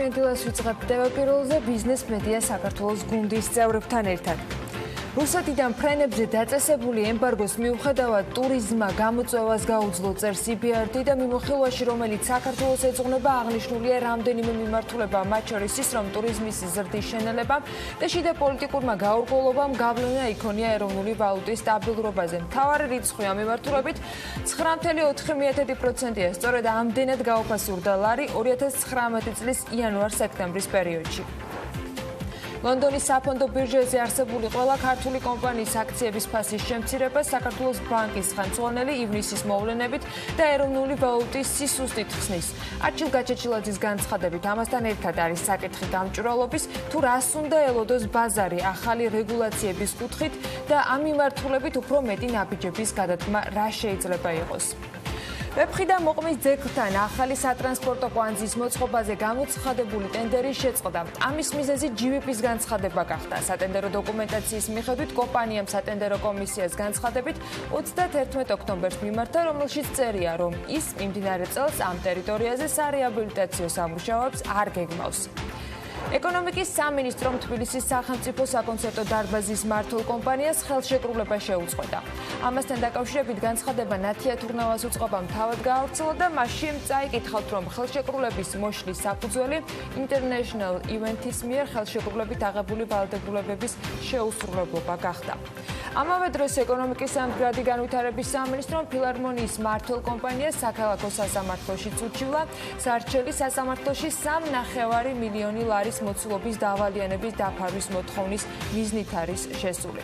საქმიანი დილას ვიწყებ Pirveli ბიზნეს მედია საქართველოს გუნდის წევრებთან ერთად. რუსეთიდან ფრენებზე დაწესებული ემბარგოს მიუხედავად ტურიზმმა გამოწვევას გაუძლო წერს EBRD და მიმოხილვაში, რომელიც საქართველოს ეძღვნება, აღნიშნულია რამდენიმე მიმართულება, მათ შორის ის, რომ ტურიზმის ზრდის შენელებამ და შიდა პოლიტიკურმა გაურკვევლობამ გავლენა იქონია ეროვნული ვალუტის სტაბილურობაზე. მთავარი რიცხვი ამ მიმართულებით 9.4%-ია, სწორედ ამდენად გაუფასურდა ლარი 2019 წლის იანვარ-სექტემბრის პერიოდში. ლონდონის საფონდო ბირჟაზე არსებული ყველა ქართული კომპანიის აქციების ფასის შემცირება საქართველოს ბანკის ხელმძღვანელი ივნისის მოვლენებით და ეროვნული ვალუტის სისუსტით ხსნის. არჩილ გაჩეჩილაძის განცხადებით, ამასთან ერთად არის საკითხი დამჭვრალობის, თუ რას უნდა ელოდოს ბაზარი ახალი რეგულაციების კუთხით და ამ მიმართულებით უფრო მეტი ნაბიჯების გადადგმა რა შეიძლება იყოს. ვეფხიდან მოყმის ძეგლთან ახალი სატრანსპორტო კვანძის მოწყობაზე გამოცხადებული ტენდერის შეწყდა. ამის მიზეზი GVP-ის განცხადება გახდა. სატენდერო დოკუმენტაციის მიხედვით კომპანიამ სატენდერო კომისიას განცხადებით 31 ოქტომბერს მიმართა, რომელშიც წერია, რომ ის მიმდინარე წელს ამ ტერიტორიაზე სარეაბილიტაციო სამუშაოებს არ გეგმავს. ეკონომიკის სამინისტრომ თბილისის სახელმწიფო საკონცერტო დარბაზის მმართველ კომპანიას ხელშეკრულება შეუწყვეტა. ამასთან დაკავშირებით განცხადება ნათია თურნავას უწყობამ თავად გაავრცელა და მასში წაიკითხავთ, რომ ხელშეკრულების მოშლის საფუძველი International Event-ის მიერ ხელშეკრულებით აღებული ვალდებულებების შეუსრულებლობა გახდა. ამავე დროს ეკონომიკის სამდგრადი განვითარების სამინისტრომ ფილარმონიის მმართველ კომპანიას საქალაქო სასამართლოშიც ურჩივლა სარჩელი სასამართლოში 3,5 მილიონი ლარის მოცულობის დავალიანების დაფარვის მოთხოვნის მიზნით არის შესული.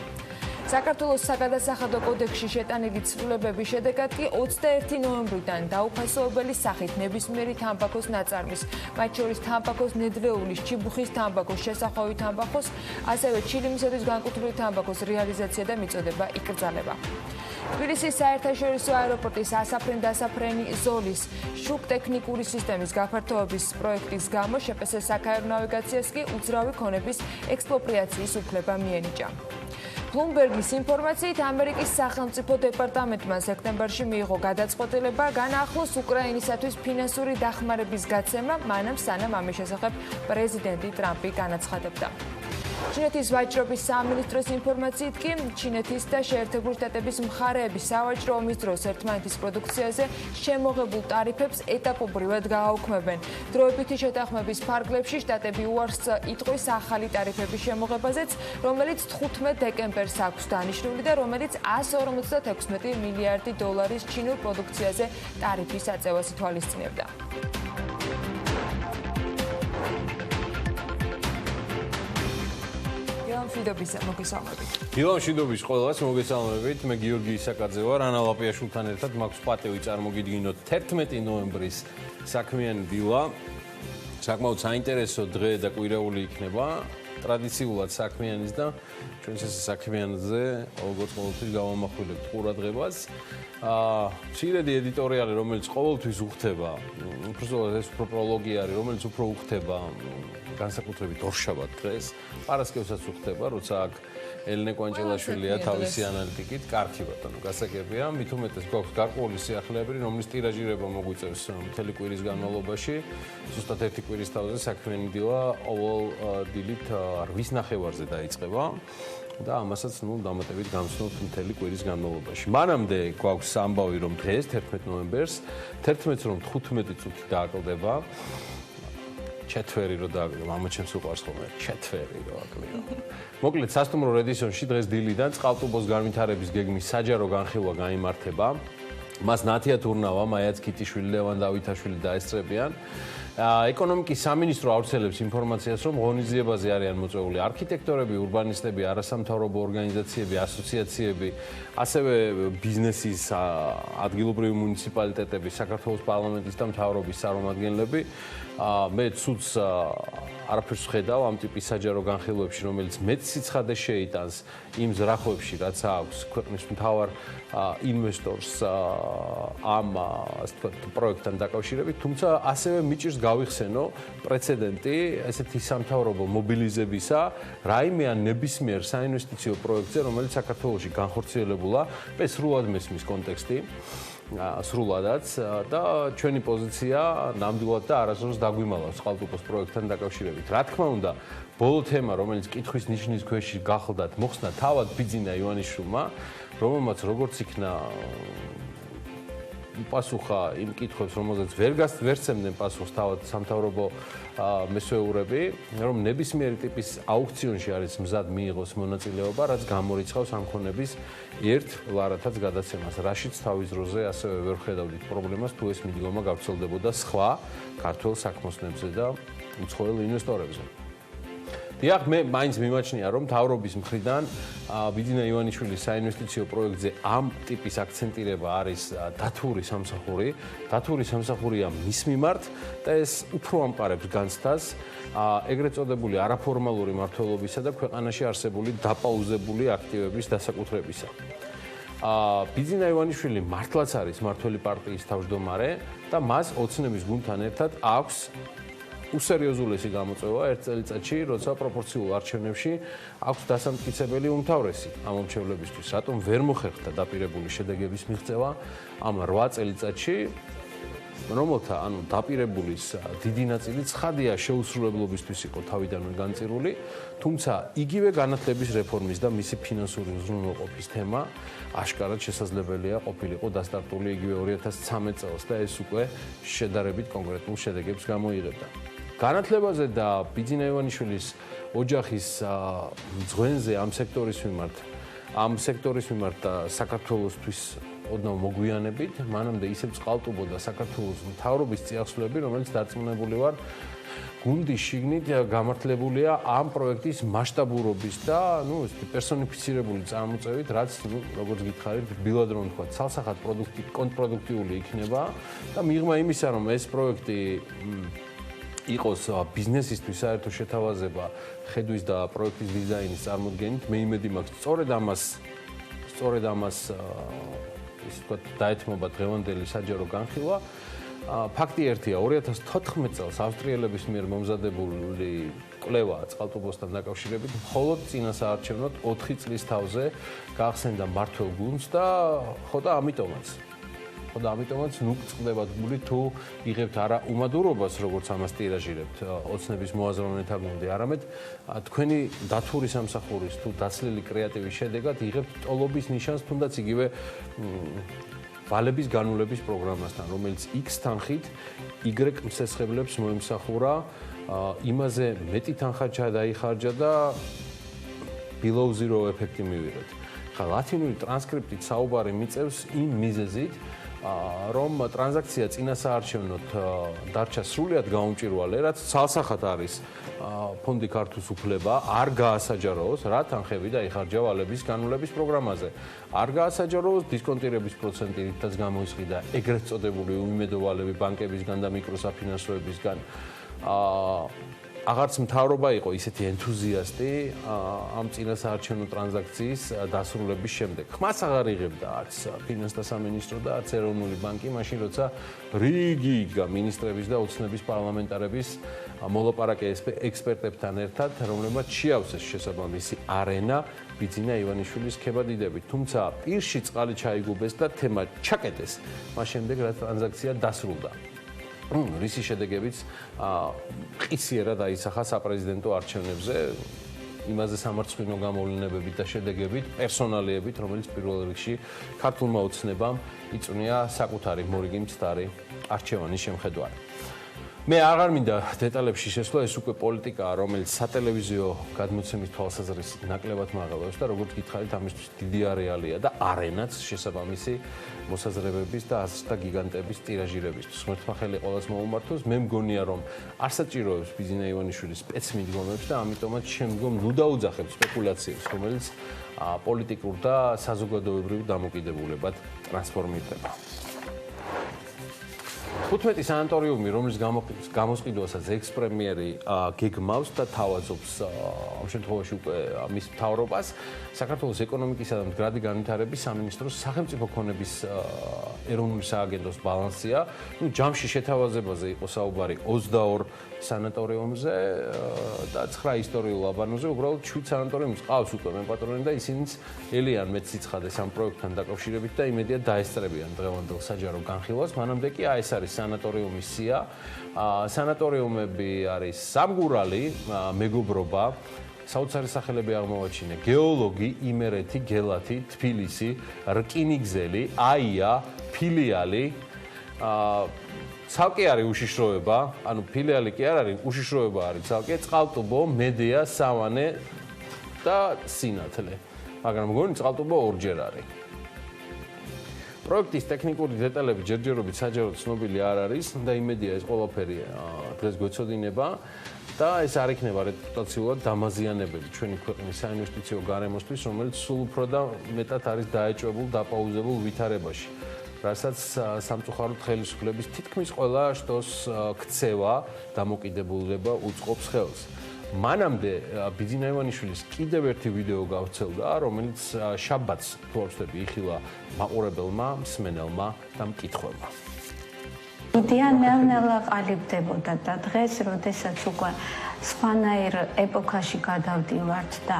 საქართველოს საგადასახადო კოდექსში შეტანილი ცვლილებების შედეგად კი 21 ნოემბრიდან დაუფასოებელი სახით ნებისმიერი თამბაქოს ნაწარმის, მათ შორის თამბაქოს ნედლეულის, ჩიბუხის თამბაქოს, შესახვევი თამბაქოს, ასევე ჩილიმისათვის განკუთვნილი თამბაქოს რეალიზაცია და მიწოდება იკრძალება. თბილისის საერთაშორისო აეროპორტის ასაფრენ-დასაფრენი ზოლის შუქ ტექნიკური სისტემის გაფართოების პროექტის გამო შპს საქაერო ნავიგაციას კი უძრავი ქონების ექსპროპრიაციის უფლება მიენიჭა. Bloomberg's ინფორმაციით ამერიკის სახელმწიფო დეპარტამენტმა სექტემბერში მიიღო გადაწყვეტილება განაახლოს უკრაინისათვის ფინანსური დახმარების გაცემა, მანამ სანამ ამის შესახებ პრეზიდენტი ტრამპი განაცხადებდა. ჩინეთის ვაჭრობის სამინისტროს ინფორმაციით კი ჩინეთის და შეერთებული შტატების მხარეები სავაჭრო ომის დროს ერთმანეთის პროდუქციაზე შემოღებულ ტარიფებს ეტაპობრივად გააუქმებენ. დროებითი შეთანხმების ფარგლებში შტატები უარს იტყვის ახალი ტარიფების შემოღებაზეც, რომელიც 15 დეკემბერს აქვს დანიშნული და რომელიც 156 მილიარდი დოლარის ჩინურ პროდუქციაზე ტარიფის აწევას ითვალისწინებდა. დილა მშვიდობის ყველას მოგესალმებით. მე გიორგი ისაკაძე ვარ, ანა ლაპიაშვილთან ერთად მაქვს პატივი წარმოგიდგინოთ 11 ნოემბრის საქმიანი დილა. საკმაოდ საინტერესო დღე და კვირეული იქნება. ტრადიციულად საქმიანის და ჩვენს ეს საქმიანზე როგორც ყოველთვის გავამახვილებთ ყურადღებას. მცირედი ედიტორიალი, რომელიც ყოველთვის უხდება, უბრალოდ ეს უფრო პროლოგი არის, რომელიც უფრო უხდება განსაკუთრებით ორშაბათ დღეს, პარასკევსაც უხდება, როცა აქ ელენე კვანჭელაშვილია თავისი ანალიტიკით, კარგი ბატონო, გასაგებია, მით უმეტეს გვაქვს გარკვეული სიახლეები, რომლის ტირაჟირება მოგვიწევს მთელი კვირის განმავლობაში. ზუსტად ერთი კვირის თავზე საქმიანი დილა ოვალ დილით 8 ნახევარზე დაიწყება და ამასაც დამატებით გამცნობთ მთელი კვირის განმავლობაში. მანამდე გვაქვს ამბავი, რომ დღეს 11 ნოემბერს 11-ს რომ 15 წუთი დააკლდება. ჩეთვერი რო დააკლდება, ამა ჩემს უყვარს ხოლმე ჩეთვერი რო აკლდება. მოკლედ სასტუმრო რედისონში დღეს დილიდან წყალტუბოს განვითარების გეგმის საჯარო განხილვა გაიმართება. მას ნათია თურნავა, მაიაც ქიტიშვილი, ლევან დავითაშვილი დაესწრებიან. ეკონომიკის სამინისტრო ავრცელებს ინფორმაციას, რომ ღონისძიებაზე არიან მოწვეული არქიტექტორები, ურბანისტები, არასამთავრობო ორგანიზაციები, ასოციაციები, ასევე ბიზნესის ადგილობრივი მუნიციპალიტეტები, საქართველოს პარლამენტის და მთავრობის წარმომადგენლები. მე ცუდს არაფერს ვხედავ ამ ტიპის საჯარო განხილვებში, რომელიც მეც სიცხადე შეიტანს იმ ზრახვებში, რაც აქვს ქვეყნის მთავარ ინვესტორს ამ პროექტთან დაკავშირებით, თუმცა ასევე მიჭირს გავიხსენო პრეცედენტი ესეთი სამთავრობო მობილიზებისა რაიმე ან ნებისმიერ საინვესტიციო პროექტზე, რომელიც საქართველოში განხორციელებულა, სრულად მესმის კონტექსტი. სრულადაც და ჩვენი პოზიცია ნამდვილად და არასდროს დაგვიმალავს წყალტუბოს პროექტთან დაკავშირებით. რა თქმა უნდა, ბოლო თემა, რომელიც კითხვის ნიშნის ქვეშ გახლდათ, მოხსნა თავად ბიძინა ივანიშვილმა, რომელმაც როგორც იქნა პასუხა იმ კითხვებს, რომელზეც ვერ სცემდნენ პასუხს თავად სამთავრობო მესვეურები, რომ ნებისმიერი ტიპის აუქციონში არის მზად მიიღოს მონაწილეობა, რაც გამორიცხავს ამ ქონების ერთ ლარათაც გადაცემას, რაშიც თავის დროზე ასევე ვერ ხედავდით პრობლემას, თუ ეს მიდგომა გავრცელდებოდა სხვა ქართველ საქმოსნებზე და უცხოელ ინვესტორებზე. დიახ, მე მაინც მიმაჩნია, რომ მთავრობის მხრიდან ბიძინა ივანიშვილის საინვესტიციო პროექტზე ამ ტიპის აქცენტირება არის დათური სამსახური. დათური სამსახურია მის მიმართ და ეს უფრო ამყარებს განცდას ეგრეთ წოდებული არაფორმალური მმართველობისა და ქვეყანაში არსებული დაპაუზებული აქტივების დასაკუთრებისა. ბიძინა ივანიშვილი მართლაც არის მმართველი პარტიის თავმჯდომარე და მას ოცნების გუნდთან ერთად აქვს უსერიოზულესი გამოწვევა ერთ წელიწადში, როცა პროპორციულ არჩევნებში აქვს დასამტკიცებელი უმთავრესი ამ მომჩევლებისთვის. რატომ ვერ მოხერხდა დაპირებული შედეგების მიღწევა ამ 8 წელიწადში, რომელთა დაპირებულის დიდი ნაწილი ცხადია შეუსრულებლობისთვის იყო თავიდანვე განწირული, თუმცა იგივე განათლების რეფორმის და მისი ფინანსური უზრუნველყოფის თემა აშკარად შესაძლებელია ყოფილიყო დასტარტული იგივე 2013 წელს და ეს უკვე შედარებით კონკრეტულ შედეგებს გამოიღებდა. განათლებაზე და ბიძინა ივანიშვილის ოჯახის მძღვენზე ამ სექტორის მიმართ საქართველოსთვის ოდნავ მოგვიანებით, მანამდე ისევ წყალტუბო და საქართველოს მთავრობის წიაღსვლები, რომელიც დარწმუნებული ვარ, გუნდის შიგნით გამართლებულია ამ პროექტის მასშტაბურობის და პერსონიფიცირებული წარმოწევით, რაც როგორც გითხარით, რბილად რომ ვთქვა, ცალსახად კონტრპროდუქტიული იქნება და მიღმა იმისა, რომ ეს პროექტი იყოს ბიზნესისთვის საერთო შეთავაზება ხედვის და პროექტის დიზაინის წარმოდგენით, მე იმედი მაქვს, სწორედ ამას ისე ვთქვათ, დაეთმობა დღევანდელი საჯარო განხილვა. ფაქტი ერთია, 2014 წელს ავსტრიელების მიერ მომზადებული კვლევა წყალტუბოსთან დაკავშირებით მხოლოდ წინასაარჩევნოდ 4 წლის თავზე გაახსენდა მმართველ გუნდს და ხოდა ამიტომაც ნუ წყდება გული თუ იღებთ არა უმადურობას, როგორც ამას ტირაჟირებთ ოცნების მოაზროვნეთა გუნდი, არამედ თქვენი დათური სამსახურის თუ დაცლილი კრეატივის შედეგად იღებთ ტოლობის ნიშანს, თუნდაც იგივე ვალების განულების პროგრამასთან, რომელიც X თანხით Y მსესხებლებს მოემსახურა, იმაზე მეტი თანხა ჩადაიხარჯა და below zero ეფექტი მივიღეთ. ხა ლათინური ტრანსკრიპტით საუბარი მიწევს იმ მიზეზით, რომ ტრანზაქცია წინასაარჩევნოდ დარჩა სრულიად გაუმჭირვალე, რაც ცალსახად არის ფონდი ქართულს უფლება არ გაასაჯაროოს, რა თანხები დაიხარჯა ვალების განულების პროგრამაზე. არ გაასაჯაროოს დისკონტირების პროცენტი, რითაც გამოისყიდა ეგრეთ წოდებული უიმედო ვალები ბანკებისგან და მიკროსაფინანსოებისგან. აღარც მთავრობა იყო ისეთი ენთუზიასტი ამ წინასაარჩევნო ტრანზაქციის დასრულების შემდეგ. ხმას აღარ იღებდა არც ფინანსთა სამინისტრო და არც ეროვნული ბანკი, მაშინ როცა რიგი მინისტრების და ოცნების პარლამენტარების მოლაპარაკე ექსპერტებთან ერთად, რომლებმაც შეავსეს შესაბამისი არენა ბიძინა ივანიშვილის ქებადიდებით. თუმცა პირში წყალი ჩაიგუბეს და თემა ჩაკეტეს, მას შემდეგ რაც ტრანზაქცია დასრულდა. რისი შედეგებიც ყისიერად აისახა საპრეზიდენტო არჩევნებზე, იმაზე სამარცხვინო გამოვლენებებით და შედეგებით, პერსონალიებით, რომელიც პირველ რიგში ქართულმა ოცნებამ იწვნია საკუთარი მორიგი მცდარი არჩევანის შემხედვარი. მე აღარ მინდა დეტალებში შესვლა, ეს უკვე პოლიტიკაა, რომელიც სატელევიზიო გადმოცემის თვალსაზრისით ნაკლებად მაღალებს და როგორც გითხარით, ამისთვის დიდი არეალია და არენაც შესაბამისი მოსაზრებების და აზრთა გიგანტების ტირაჟირებისთვის. ღმერთმა ხელი ყველას მოუმართოს, მე მგონია, რომ არ საჭიროებს ბიძინა ივანიშვილის სპეცმიდგომებს და ამიტომაც შემდგომ ნუ დაუძახებს სპეკულაციებს, რომელიც პოლიტიკურ და საზოგადოებრივ დამოკიდებულებად ტრანსფორმირდება. 15 სანატორიუმი, რომლის გამოსყიდვასაც ექს-პრემიერი გეგმავს და თავაზობს ამ შემთხვევაში უკვე მის მთავრობას, საქართველოს ეკონომიკისა და მდგრადი განვითარების სამინისტროს სახელმწიფო ქონების ეროვნული სააგენტოს ბალანსია. ჯამში შეთავაზებაზე იყო საუბარი 22 სანატორიუმზე და 9 ისტორიულ აბანოზე, უბრალოდ 7 სანატორიუმს ყავს უკვე მემპატრონე და ისინიც ელიან მეც სიცხადეს ამ პროექტთან დაკავშირებით და იმედია დაესწრებიან დღევანდელ საჯარო განხილვას. მანამდე კი ეს არის სანატორიუმის სია. სანატორიუმები არის სამგურალი, მეგობრობა, საოცარი სახელები აღმოვაჩინე: გეოლოგი, იმერეთი, გელათი, თბილისი, რკინიგზელი, აია, ფილიალი. ცალკე არის უშიშროება, ანუ ფილიალი კი არ არის, უშიშროება არის ცალკე, წყალტუბო, მედეა, სავანე და სინათლე. მაგრამ მგონი წყალტუბო ორჯერ არის. პროექტის ტექნიკური დეტალები ჯერჯერობით საჯაროდ ცნობილი არ არის და იმედია ეს ყველაფერი დღეს გვეცოდინება და ეს არ იქნება რეპუტაციულად დამაზიანებელი ჩვენი ქვეყნის საინვესტიციო გარემოსთვის, რომელიც სულ უფრო და მეტად არის დაეჭვებულ, დაპაუზებულ ვითარებაში. რასაც სამწუხაროდ ხელისუფლების თითქმის ყველა შტოს ქცევა, დამოკიდებულება უწყობს ხელს. მანამდე ბიძინა ივანიშვილის კიდევ ერთი ვიდეო გავცელდა, რომელიც შაბათს თუ არ ვცდები იხილა მაყურებელმა, მსმენელმა და მკითხველმა. იდეა ნელ-ნელა ყალიბდებოდა და დღეს, როდესაც უკვე სხვანაირ ეპოქაში გადავდივართ და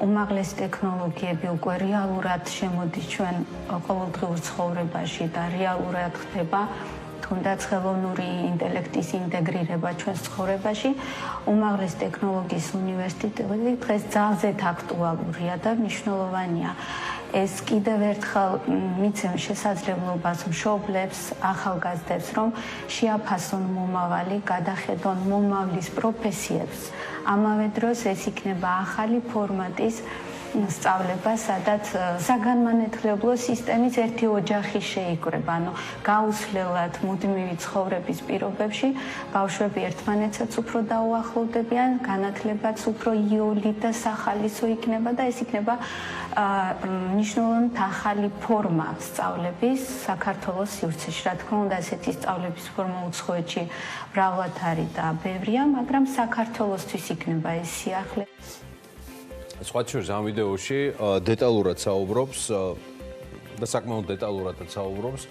უმაღლესი ტექნოლოგიები უკვე რეალურად შემოდის ჩვენ ყოველდღიურ ცხოვრებაში და რეალურად ხდება თუნდაც ხელოვნური ინტელექტის ინტეგრირება ჩვენს ცხოვრებაში, უმაღლესი ტექნოლოგიის უნივერსიტეტი დღეს ძალზედ აქტუალურია და მნიშვნელოვანია. ეს კიდევ ერთხელ მიცემს შესაძლებლობას მშობლებს, ახალგაზრდებს, რომ შეაფასონ მომავალი, გადახედონ მომავლის პროფესიებს. ამავე დროს ეს იქნება ახალი ფორმატის სწავლება, სადაც საგანმანათლებლო სისტემის ერთი ოჯახი შეიკრება, ანუ გაუსვლელად მუდმივი ცხოვრების პირობებში ბავშვები ერთმანეთსაც უფრო დაუახლოვდებიან, განათლებაც უფრო იოლი და სახალისო იქნება და ეს იქნება მნიშვნელოვნად ახალი ფორმა სწავლების საქართველოს სივრცეში. რა თქმა უნდა, ესეთი სწავლების ფორმა უცხოეთში მრავლად არის და ბევრია, მაგრამ საქართველოსთვის იქნება ეს სიახლე. სხვა შორის ამ ვიდეოში დეტალურად საუბრობს და საკმაოდ დეტალურადაც საუბრობს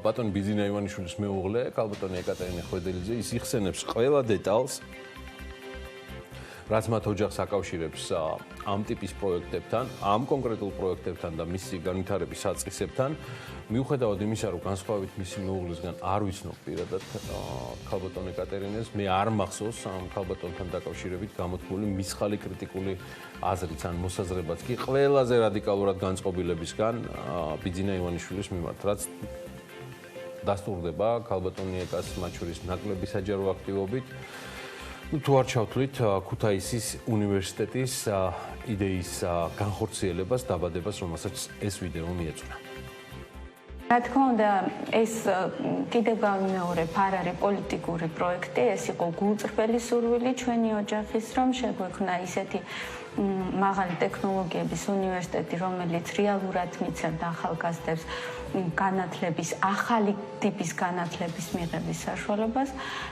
ბატონ ბიძინა ივანიშვილის მეუღლე, ქალბატონი ეკატერინე ხვედელიძე. ის იხსენებს ყველა დეტალს, რაც მათ ოჯახს აკავშირებს ამ ტიპის პროექტებთან, ამ კონკრეტულ პროექტებთან და მისი განვითარების საწყისებთან. მიუხედავად იმისა, რომ განსხვავებით მისი მეუღლისგან არ ვიცნობ პირადად ქალბატონ ეკატერინეს, მე არ მახსოვს ამ ქალბატონთან დაკავშირებით გამოთქმული მისხალი კრიტიკული აზრიც ან მოსაზრებაც კი ყველაზე რადიკალურად განწყობილებისგან ბიძინა ივანიშვილის მიმართ, რაც დასტურდება ქალბატონი ეკას მათ შორის ნაკლები საჯარო აქტივობით. თუ არ ჩავთვლით ქუთაისის უნივერსიტეტის იდეის განხორციელებას, დაბადებას, რომელსაც ეს ვიდეო მიეძღვნა. რა თქმა უნდა, ეს კიდევ გავიმეორებ, არ არის პოლიტიკური პროექტი, ეს იყო გულწრფელი სურვილი ჩვენი ოჯახის, რომ შეგვექმნა ისეთი მაღალი ტექნოლოგიების უნივერსიტეტი, რომელიც რეალურად მიცემდა ახალგაზრდებს განათლების, ახალი ტიპის განათლების მიღების საშუალებას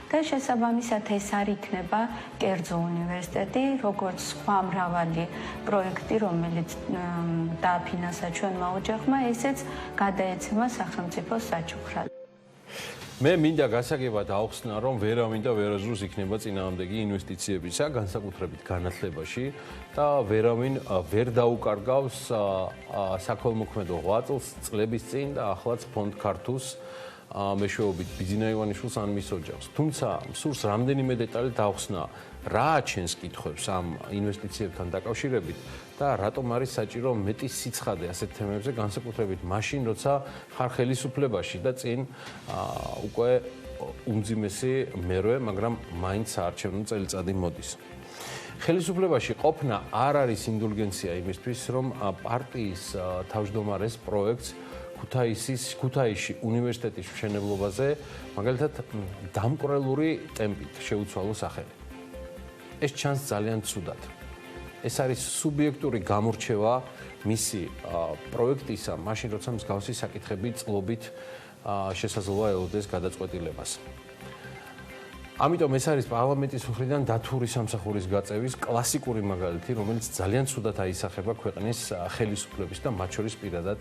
და შესაბამისად ეს არ იქნება კერძო უნივერსიტეტი, როგორც სხვა მრავალი პროექტი, რომელიც დააფინანსა ჩვენმა ოჯახმა, ესეც გადაეცემა სახელმწიფოს საჩუქრად. მე მინდა გასაგებად აუხსნა, რომ ვერავინ და ვერაზრუს იქნება წინააღმდეგი ინვესტიციებისა, განსაკუთრებით განათლებაში და ვერავინ ვერ დაუკარგავს საქველმოქმედო ღვაწლს წლების წინ და ახლაც ფონდ ქართულს მეშვეობით ბიძინა ივანიშვილს ან მის ოჯახს. თუმცა სურს რამდენიმე დეტალი დაუხსნა, რა აჩენს კითხვებს ამ ინვესტიციებთან დაკავშირებით და რატომ არის საჭირო მეტი სიცხადე ასეთ თემებზე, განსაკუთრებით მაშინ, როცა ხარ ხელისუფლებაში და წინ უკვე უმძიმესი მერვე, მაგრამ მაინც საარჩევნო წელიწადი მოდის. ხელისუფლებაში ყოფნა არ არის ინდულგენცია იმისთვის, რომ პარტიის თავმჯდომარეს პროექტს ქუთაისში უნივერსიტეტის მშენებლობაზე მაგალითად დამკვრელური ტემპით შეუცვალო სახელი. ეს ჩანს ძალიან ცუდად. ეს არის სუბიექტური გამორჩევა მისი პროექტისა, მაშინ როცა მსგავსი საკითხები წლობით შესაძლოა ელოდეს გადაწყვეტილებას. ამიტომ ეს არის პარლამენტის მხრიდან დათური სამსახურის გაწევის კლასიკური მაგალითი, რომელიც ძალიან ცუდად აისახება ქვეყნის ხელისუფლების და მათ შორის პირადად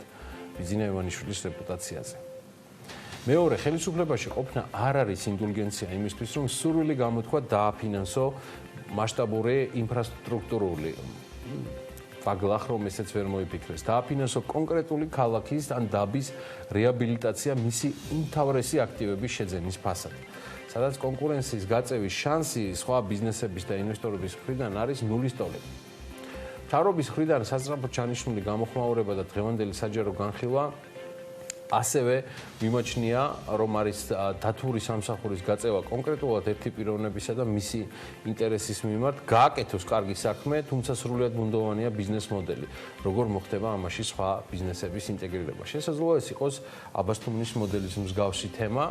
ბიზნესა ივანიშვილის რეპუტაციაზე. მეორე, ხელისუფლებაში ყოფნა არ არის ინდულგენცია იმისთვის, რომ სურვილი გამოთქვა დააფინანსო მასშტაბური ინფრასტრუქტურული ფაგლახ, რომ ესეც ვერ მოიფიქრეს. დააფინანსო კონკრეტული ქალაქის ან დაბის რეაბილიტაცია მისი უმთავრესი აქტივების შეძენის ფასად. სადაც კონკურენციის გაწევის შანსი სხვა ბიზნესების და ინვესტორების მხრიდან არის ნულის ტოლები. მთავრობის მხრიდან სასწრაფოდ ჩანიშნული გამოხმაურება და დღევანდელი საჯარო განხილვა ასევე მიმოჩნია, რომ არის დათური სამსახურის გაწევა კონკრეტულად ერთი პიროვნებისა და მისი ინტერესის მიმართ გააკეთოს კარგი საქმე, თუმცა სრულიად ბუნდოვანია ბიზნეს მოდელი. როგორ მოხდება ამაში სხვა ბიზნესების ინტეგრირება? შესაძლოა ეს იყოს აბასთუმნის მოდელის მსგავსი თემა,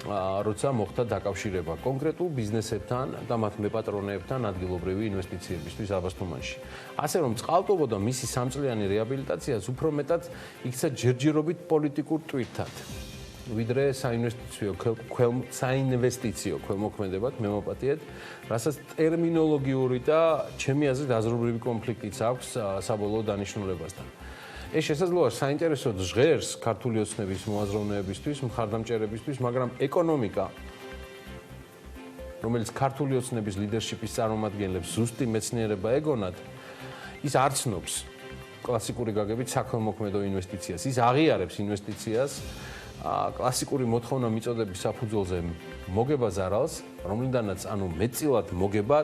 როცა მოხდა დაკავშირება კონკრეტულ ბიზნესებთან და მათ მეპატრონეებთან ადგილობრივი ინვესტიციებისთვის აბასთუმანში. ასე რომ წყალტუბო და მისი სამწლიანი რეაბილიტაციაც უფრო მეტად იქცა ჯერჯერობით პოლიტიკურ ტვირთად, ვიდრე საინვესტიციო ქველმოქმედებად მემოპატიეთ, რასაც ტერმინოლოგიური და ჩემი აზრით აზრობრივი კონფლიქტიც აქვს საბოლოო დანიშნულებასთან. ეს შესაძლოა საინტერესო ჟღერს ქართული ოცნების მოაზროვნეებისთვის, მხარდამჭერებისთვის, მაგრამ ეკონომიკა, რომელიც ქართული ოცნების ლიდერშიპის წარმომადგენლებს ზუსტი მეცნიერება ეგონათ, ის არ ცნობს კლასიკური გაგებით საქველმოქმედო ინვესტიციას. ის აღიარებს ინვესტიციას კლასიკური მოთხოვნა მიწოდების საფუძველზე მოგება ზარალს, რომლიდანაც მეტწილად მოგება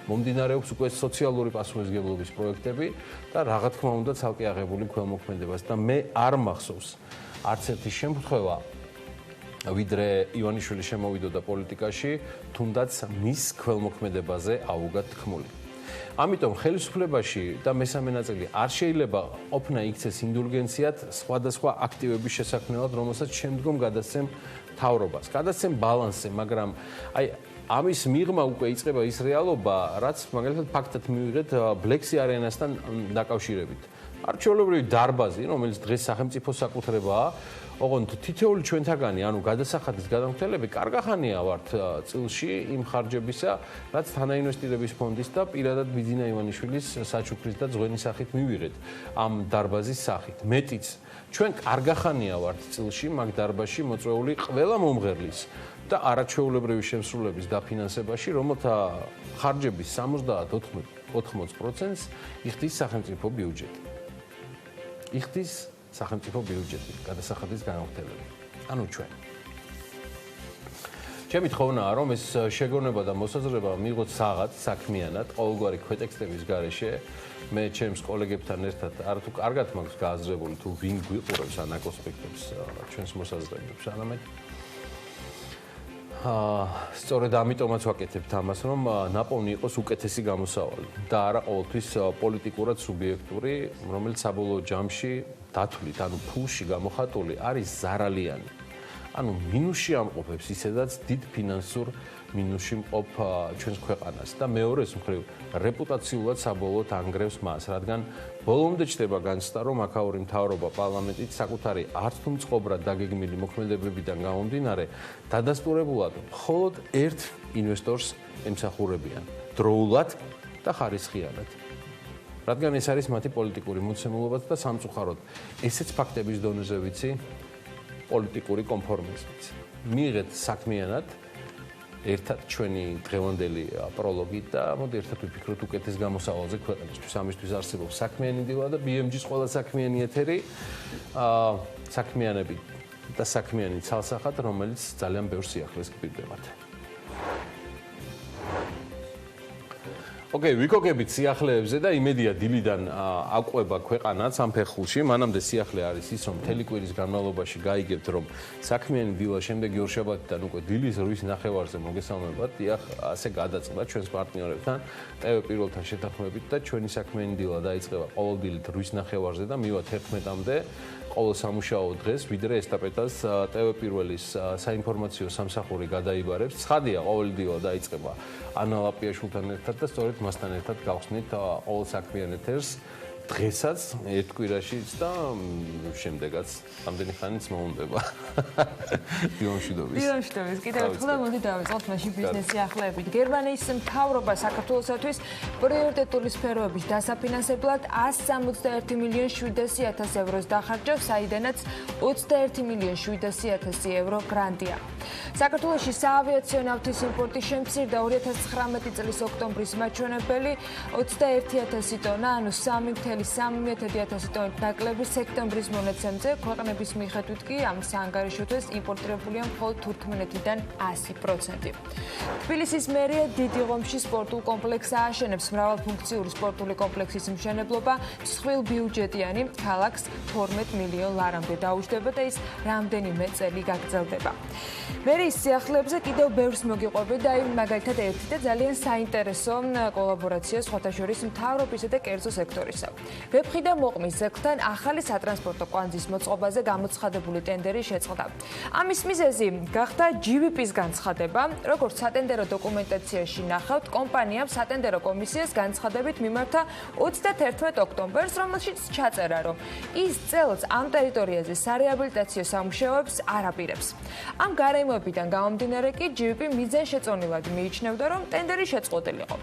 მომდინარეობს უკვე სოციალური პასუხისმგებლობის პროექტები და რა თქმა უნდა ცალკე აღებული ქველმოქმედებას და მე არ მახსოვს არც ერთი შემთხვევა, ვიდრე ივანიშვილი შემოვიდოდა პოლიტიკაში, თუნდაც მის ქველმოქმედებაზე აუგად თქმული. ამიტომ ხელისუფლებაში და მესამე ნაწილი არ შეიძლება ყოფნა იქცეს ინდულგენციად სხვადასხვა აქტივების შესაქმნელად, რომელსაც შემდგომ გადასცემ მთავრობას. გადასცემ ბალანსზე, მაგრამ ამის მიღმა უკვე იწყება ის რეალობა, რაც მაგალითად ფაქტად მივიღეთ ბლექსი არენასთან დაკავშირებით. არჩეულებრივი დარბაზი, რომელიც დღეს სახელმწიფო საკუთრებაა, ოღონდ თითოეული ჩვენთაგანი, გადასახადის გადამხდელები, კარგახანია ვართ წილში იმ ხარჯებისა, რაც თანაინვესტირების ფონდის და პირადად ბიზნესა ივანიშვილის საჩუქრის და ძღვენის სახით მივიღეთ ამ დარბაზის სახით. მეტიც, ჩვენ კარგახანია ვართ წილში მაგ დარბაზში მოწვეული ყველა მომღერლის და არაჩვეულებრივი შემსრულების დაფინანსებაში, რომელთა ხარჯების 70-80%-ს იხდის სახელმწიფო ბიუჯეტი. იხდის სახელმწიფო ბიუჯეტი, გადასახადის განმხდელები. ჩვენ. ჩემი თხოვნაა, რომ ეს შეგონება და მოსაზრება მიიღოთ საღად, საქმიანად, ყოველგვარი ქვეტექსტების გარეშე. მე ჩემს კოლეგებთან ერთად არათუ კარგად მაქვს გააზრებული თუ ვინ გვიყურებს ან აკონსპექტებს ჩვენს მოსაზრებებს, არამედ სწორედ ამიტომაც ვაკეთებთ ამას, რომ ნაპოვნი იყოს უკეთესი გამოსავალი და არა ყოველთვის პოლიტიკურად სუბიექტური, რომელიც საბოლოო ჯამში დათვლით, ფულში გამოხატული არის ზარალიანი. მინუსში ამყოფებს ისედაც დიდ ფინანსურ მინუსში მყოფ ჩვენს ქვეყანას და მეორეს მხრივ რეპუტაციულად საბოლოოდ ანგრევს მას, რადგან ბოლომდე ჩდება განცდა, რომ აქაური მთავრობა პარლამენტით საკუთარი არც თუ მწყობრად დაგეგმილი მოქმედებებიდან გამომდინარე დადასტურებულად მხოლოდ ერთ ინვესტორს ემსახურებიან დროულად და ხარისხიანად. რადგან ეს არის მათი პოლიტიკური მოცემულობაც და სამწუხაროდ ესეც ფაქტების დონეზე ვიცი პოლიტიკური კონფორმიზმიც. მიიღეთ საქმიანად ერთად ჩვენი დღევანდელი პროლოგი და მოდი ერთად ვიფიქროთ უკეთეს გამოსავალზე ქვეყნისთვის. ამისთვის არსებობს საქმიანი დილა და BMG-ის ყველა საქმიანი ეთერი, საქმიანები და საქმიანი ცალსახად, რომელიც ძალიან ბევრ სიახლეს გპირდებათ. ვიკოგებით სიახლეებზე და იმედია დილიდან აყვება ქვეყანაც ამ ფეხულში. მანამდე სიახლე არის ის, რომ მთელი კვირის განმავლობაში გაიგებთ, რომ საქმიანი დილა შემდეგი ორშაბათიდან უკვე დილის 8 ნახევარზე მოგესალმებათ. დიახ, ასე გადაწყდა ჩვენს პარტნიორებთან, TV პირველთან შეთანხმებით და ჩვენი საქმიანი დილა დაიწყება ყოველდღიურად 8 ნახევარზე და მივა 11-მდე. ყოველ სამუშაო დღეს, ვიდრე ესტაფეტას TV პირველის საინფორმაციო სამსახური გადაიბარებს. ცხადია, ყოველი დილა დაიწყება ანა ლაპიაშვილთან ერთად და სწორედ მასთან ერთად გავხსნით ყოველ საქმიან ეთერს დღესაც ერთ კვირაშიც და შემდეგაც რამდენი ხანიც მოუნდება. დილამშვიდობის. კიდევ ერთხელ მოდი დავიწყოთ მაშინ ბიზნესი ახლებით. გერმანიის მთავრობა საქართველოსათვის პრიორიტეტული სფეროების დასაფინანსებლად 161 მილიონ 700.000 ევროს დახარჯავს, საიდანაც 21 მილიონ 700.000 евро გრანტია. საქართველოში საავიაციო ნავთის იმპორტი შემცირდა 2019 წლის ოქტომბრის მაჩვენებელი 21.000 ტონა, ანუ 3.3 ტონით ნაკლები სექტემბრის მონაცემზე. ქვეყნების მიხედვით კი ამ საანგარიშოთვეს იმპორტირებულია მხოლოდ თურქმენეთიდან 100%. თბილისის მერია დიდი ღომში სპორტულ კომპლექსს ააშენებს. მრავალფუნქციური სპორტული კომპლექსის მშენებლობა ცხრილბიუჯეტიანი ქალაქს 12 მილიონ ლარამდე დაუჯდება და ის რამდენიმე წელი გაგრძელდება. მერიის სიახლეებზე კიდევ ბევრს მოგიყვებით და მაგალითად ერთი და ძალიან საინტერესო კოლაბორაცია სხვათა შორის მთავრობისა და კერძო სექტორისა. ვეფხი და მოყმის ზეგლთან ახალი სატრანსპორტო კვანძის მოწყობაზე გამოცხადებული ტენდერი შეწყდა. ამის მიზეზი გახდა GVP-ის განცხადება, როგორც სატენდერო დოკუმენტაციაში ნახავთ, კომპანიამ სატენდერო კომისიას განცხადებით მიმართა 31 ოქტომბერს, რომელშიც ჩაწერა, რომ ის წელს ამ ტერიტორიაზე სარეაბილიტაციო სამუშაოებს არ აპირებს. ამ გარემოებიდან გამომდინარე კი GVP მიზანშეწონილად მიიჩნევდა, რომ ტენდერი შეწყვეტილიყო.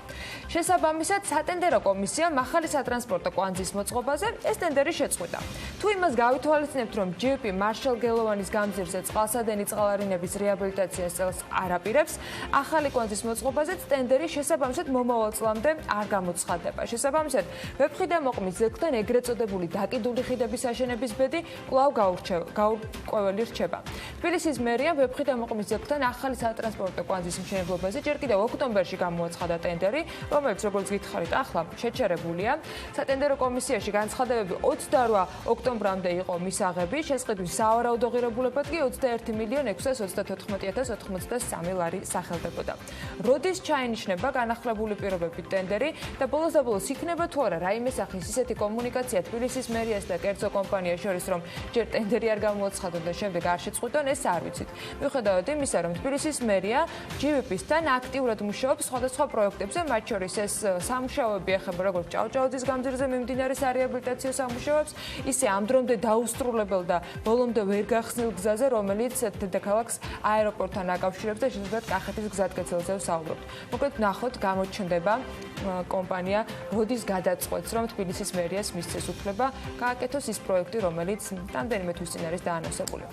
შესაბამისად, სატენდერო კომისიამ ახალი სატრანსპორტო კვანძის მოწყობაზე ეს ტენდერი შეწყვიტა. თუ იმას გავითვალისწინებთ, რომ GVP მარშალ-გელოვანის გამზირზე წყალსადენი წყალარინების რეაბილიტაციას წელს არ აპირებს, ახალი კვანძის მოწყობაზეც ტენდერი შესაბამისად მომავალ წლამდე არ გამოცხადდება. შესაბამისად, ვეფხი და მოყმის ზეგლთან ეგრეთ წოდებული დაკიდული ხიდების აშენების ბედი კვლავ გაურკვეველი რჩება. თბილისის მერიამ ვეფხი და მოყმის ზეგლთან ახალი სატრანსპორტო კვანძის მშენებლობაზე ჯერ კიდევ ოქტომბერში გამოაცხადა ტენდერი, რომელიც როგორც გითხარით, ახლა შეჩერებულია. სატენდერო კომისიაში განცხადებები 28 ოქტომბრამდე იყო მისაღები, შესყიდვის სავარაუდო ღირებულებად კი 21 მილიონ 694.083 ლარი სახელდებოდა. როდის ჩაინიშნება განახლებული პირობებით ტენდერი და ბოლოს იქნება თუ არა რაიმე სახის ისეთი კომუნიკაცია თბილისის მერიას და კერძო კომპანიას შორის, რომ ჯერ ტენდერი არ გამოაცხადონ და შემდეგ არ შეწყვიტონ, ეს არ ვიცით. მიუხედავად იმისა, რომ თბილისის მერია GVP-სთან აქტიურად მუშაობს სხვადასხვა პროექტებზე, მათ შორის ეს სამუშაოები ეხება როგორც ჭავჭავაძის გამზირზე მიმდინარე სარეაბილიტაციო სამუშაოებს, ისე ამ დრომდე დაუსრულებელ და ბოლომდე ვერ გახსნილ გზაზე, რომელიც დედაქალაქს აეროპორტთან აკავშირებს და შესაძლოა კახეთის გზატკეცილზე ვსაუბრობთ. მოკლედ ნახოთ, გამოჩნდება კომპანია როდის გადაწყვეტს, რომ თბილისის მერიას მისცეს უფლება გააკეთოს ის პროექტი, რომელიც რამდენიმე თვის წინ არის დაანონსებული.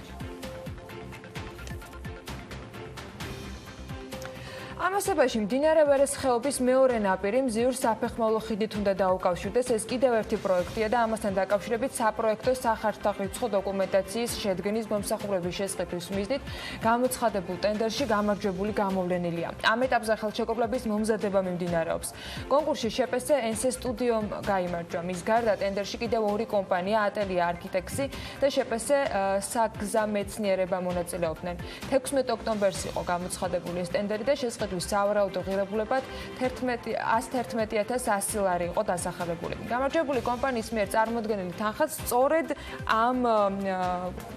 ამასობაში მდინარე ვერეს ხეობის მეორე ნაპირი მზიურ საფეხმავლო ხიდით უნდა დაუკავშირდეს. ეს კიდევ ერთი პროექტია და ამასთან დაკავშირებით საპროექტო სახარჯთაღრიცხვა დოკუმენტაციის შედგენის მომსახურების შესყიდვის მიზნით გამოცხადებულ ტენდერში გამარჯვებული გამოვლენილია. ამ ეტაპზე ხელშეკრულების მომზადება მიმდინარეობს. კონკურსში შეპესე NC სტუდიომ გაიმარჯვა. მის გარდა ტენდერში კიდევ ორი კომპანია ატელია არქიტექსი და შეპესე საგზამეცნიერება მონაწილეობდნენ. 16 ოქტომბერს იყო გამოცხადებული ეს ტენდერი და შესყიდვის სავარაუდო ღირებულებად 111.100 ლარი იყო დასახელებული. გამარჯვებული კომპანიის მიერ წარმოდგენილი თანხაც სწორედ ამ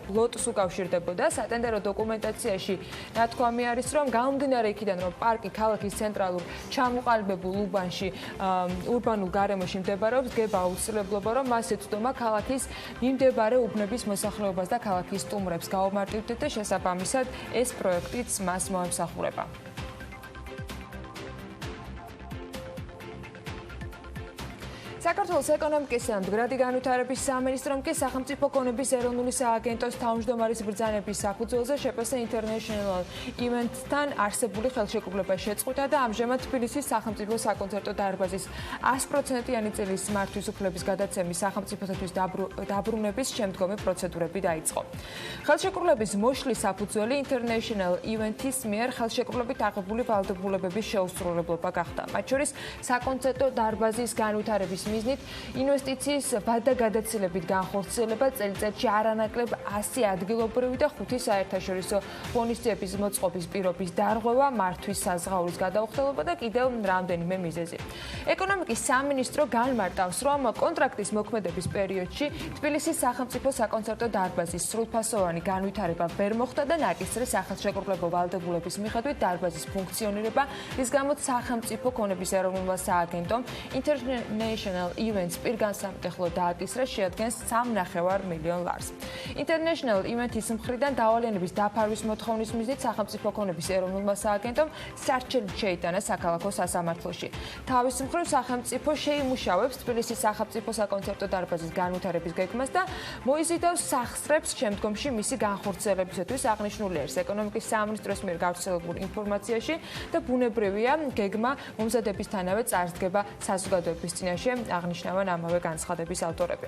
ლოტს უკავშირდებოდა. სატენდერო დოკუმენტაციაში ნათქვამი არის, რომ გამომდინარე იქიდან, რომ პარკი ქალაქის ცენტრალურ ჩამოყალიბებულ ურბანულ გარემოში მდებარეობს, გება აუცილებლობა, რომ მას ეწვდომა ქალაქის მიმდებარე უბნების მოსახლეობას და ქალაქის სტუმრებს გაუმარტივდეთ და შესაბამისად ეს პროექტიც მას მოემსახურება. საქართველოს ეკონომიკის მდგრადი განვითარების სამინისტრომ კი სახელმწიფო კონების ეროვნული სააგენტოს თავმჯდომარის ბრძანების საფუძველზე შეპესე International Events-თან არსებული ხელშეკრულება შეწყვიტა და ამჟამად თბილისის სახელმწიფო საკონცერტო დარბაზის 100%-იანი წილის მართვის უფლების გადაცემის სახელმწიფოსათვის დაბრუნების შემდგომი პროცედურები დაიწყო. ხელშეკრულების მოშლის საფუძველი International Events-ის მიერ ხელშეკრულებით აღებული ვალდებულებების შეუსრულებლობა გახდა. მათ შორის საკონცერტო დარბაზის განვითარების მიზნით ინვესტიციის ვადაგადაცილებით განხორციელება, წელიწადში არანაკლებ 100 ადგილობრივი და 5 საერთაშორისო ღონისძიების მოწყობის პირობის დარღვევა, მართვის საზღაურის გადაუხდელობა და კიდევ რამდენიმე მიზეზი. ეკონომიკის სამინისტრო განმარტავს, რომ კონტრაქტის მოქმედების პერიოდში თბილისის სახელმწიფო საკონცერტო დარბაზის სრულფასოვანი განვითარება ვერ მოხდა და ნაკისრი სახელშეკრულებო ვალდებულების მიხედვით დარბაზის ფუნქციონირება, რის გამოც სახელმწიფო კონების ეროვნულმა სააგენტომ International International Events პირგანსამტეხლო დააკისრა შეადგენს 3.5 მილიონ ლარს. International Events-ის მხრიდან დავალიანების დაფარვის მოთხოვნის მიზნით სახელმწიფო ქონების ეროვნულმა სააგენტომ სარჩელი შეიტანა საქალაქო სასამართლოში. თავის მხრივ სახელმწიფო შეიმუშავებს თბილისის სახელმწიფო საკონცერტო დარბაზის განვითარების გეგმას და მოიზიდავს სახსრებს შემდგომში მისი განხორციელებისათვის აღნიშნული არის ეკონომიკის სამინისტროს მიერ გავრცელებულ ინფორმაციაში და ბუნებრივია გეგმა მომზადებისთანავე წარსდგება საზოგადოების წინაშე აღნიშნავენ ამავე განცხადების ავტორები.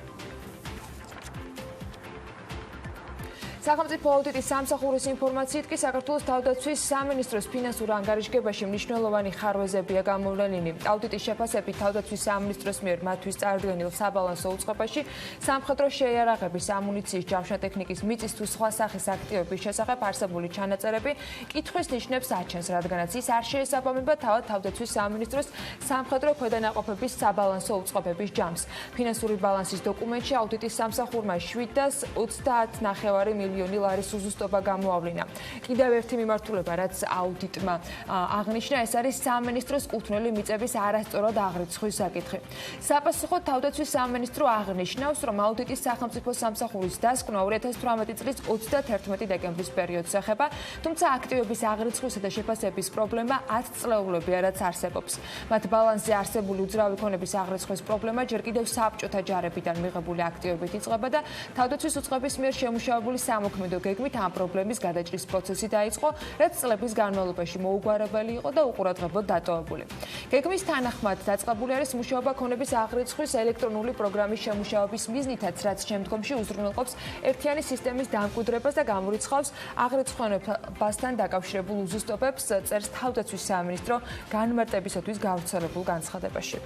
სახელმწიფო აუდიტის სამსახურის ინფორმაციით კი საქართველოს თავდაცვის სამინისტროს ფინანსურ ანგარიშგებაში მნიშვნელოვანი ხარვეზებია გამოვლენილი. აუდიტის შეფასებით თავდაცვის სამინისტროს მიერ მათთვის წარდგენილ საბალანსო უწყებაში სამხედრო შეიარაღების ამუნიციის ჯავშანტექნიკის მიწის თუ სხვა სახის აქტივების შესახებ არსებული ჩანაწერები კითხვის ნიშნებს აჩენს, რადგანაც ის არ შეესაბამება თავად თავდაცვის სამინისტროს სამხედრო ქვედანაყოფების საბალანსო უწყებების ჯამს. ფინანსური ბალანსის დოკუმენტში აუდიტის სამსახურმა 730.9 მილიონი ლარის უზუსტობა გამოავლინა. კიდევ ერთი მიმართულება, რაც აუდიტმა აღნიშნა, ეს არის სამინისტროს კუთვნილი მიწების არასწორად აღრიცხვის საკითხი. საპასუხოდ თავდაცვის სამინისტრო აღნიშნავს, რომ აუდიტის სახელმწიფო სამსახურის დასკვნა 2018 წლის 31 დეკემბრის პერიოდს ეხება, თუმცა აქტივების აღრიცხვისა და შეფასების პრობლემა 10 წლეულებია, რაც არსებობს. მათ ბალანსზე არსებული უძრავი ქონების აღრიცხვის პრობლემა ჯერ კიდევ საბჭოთა ჯარებიდან მიღებული აქტივებით იწყება და თავდაცვის უწყების მიერ შემუშავებული სამოქმედო გეგმით ამ პრობლემის გადაჭრის პროცესი დაიწყო, რაც წლების განმავლობაში მოუგვარებელი იყო და უყურადღებოდ დატოვებული. გეგმის თანახმად დაწყებული არის მუშაობა ქონების აღრიცხვის ელექტრონული პროგრამის შემუშავების მიზნითაც, რაც შემდგომში უზრუნველყოფს ერთიანი სისტემის დამკვიდრებას და გამორიცხავს აღრიცხვებასთან დაკავშირებულ უზუსტობებს, წერს თავდაცვის სამინისტრო განმარტებისათვის გავრცელებულ განცხადებაში.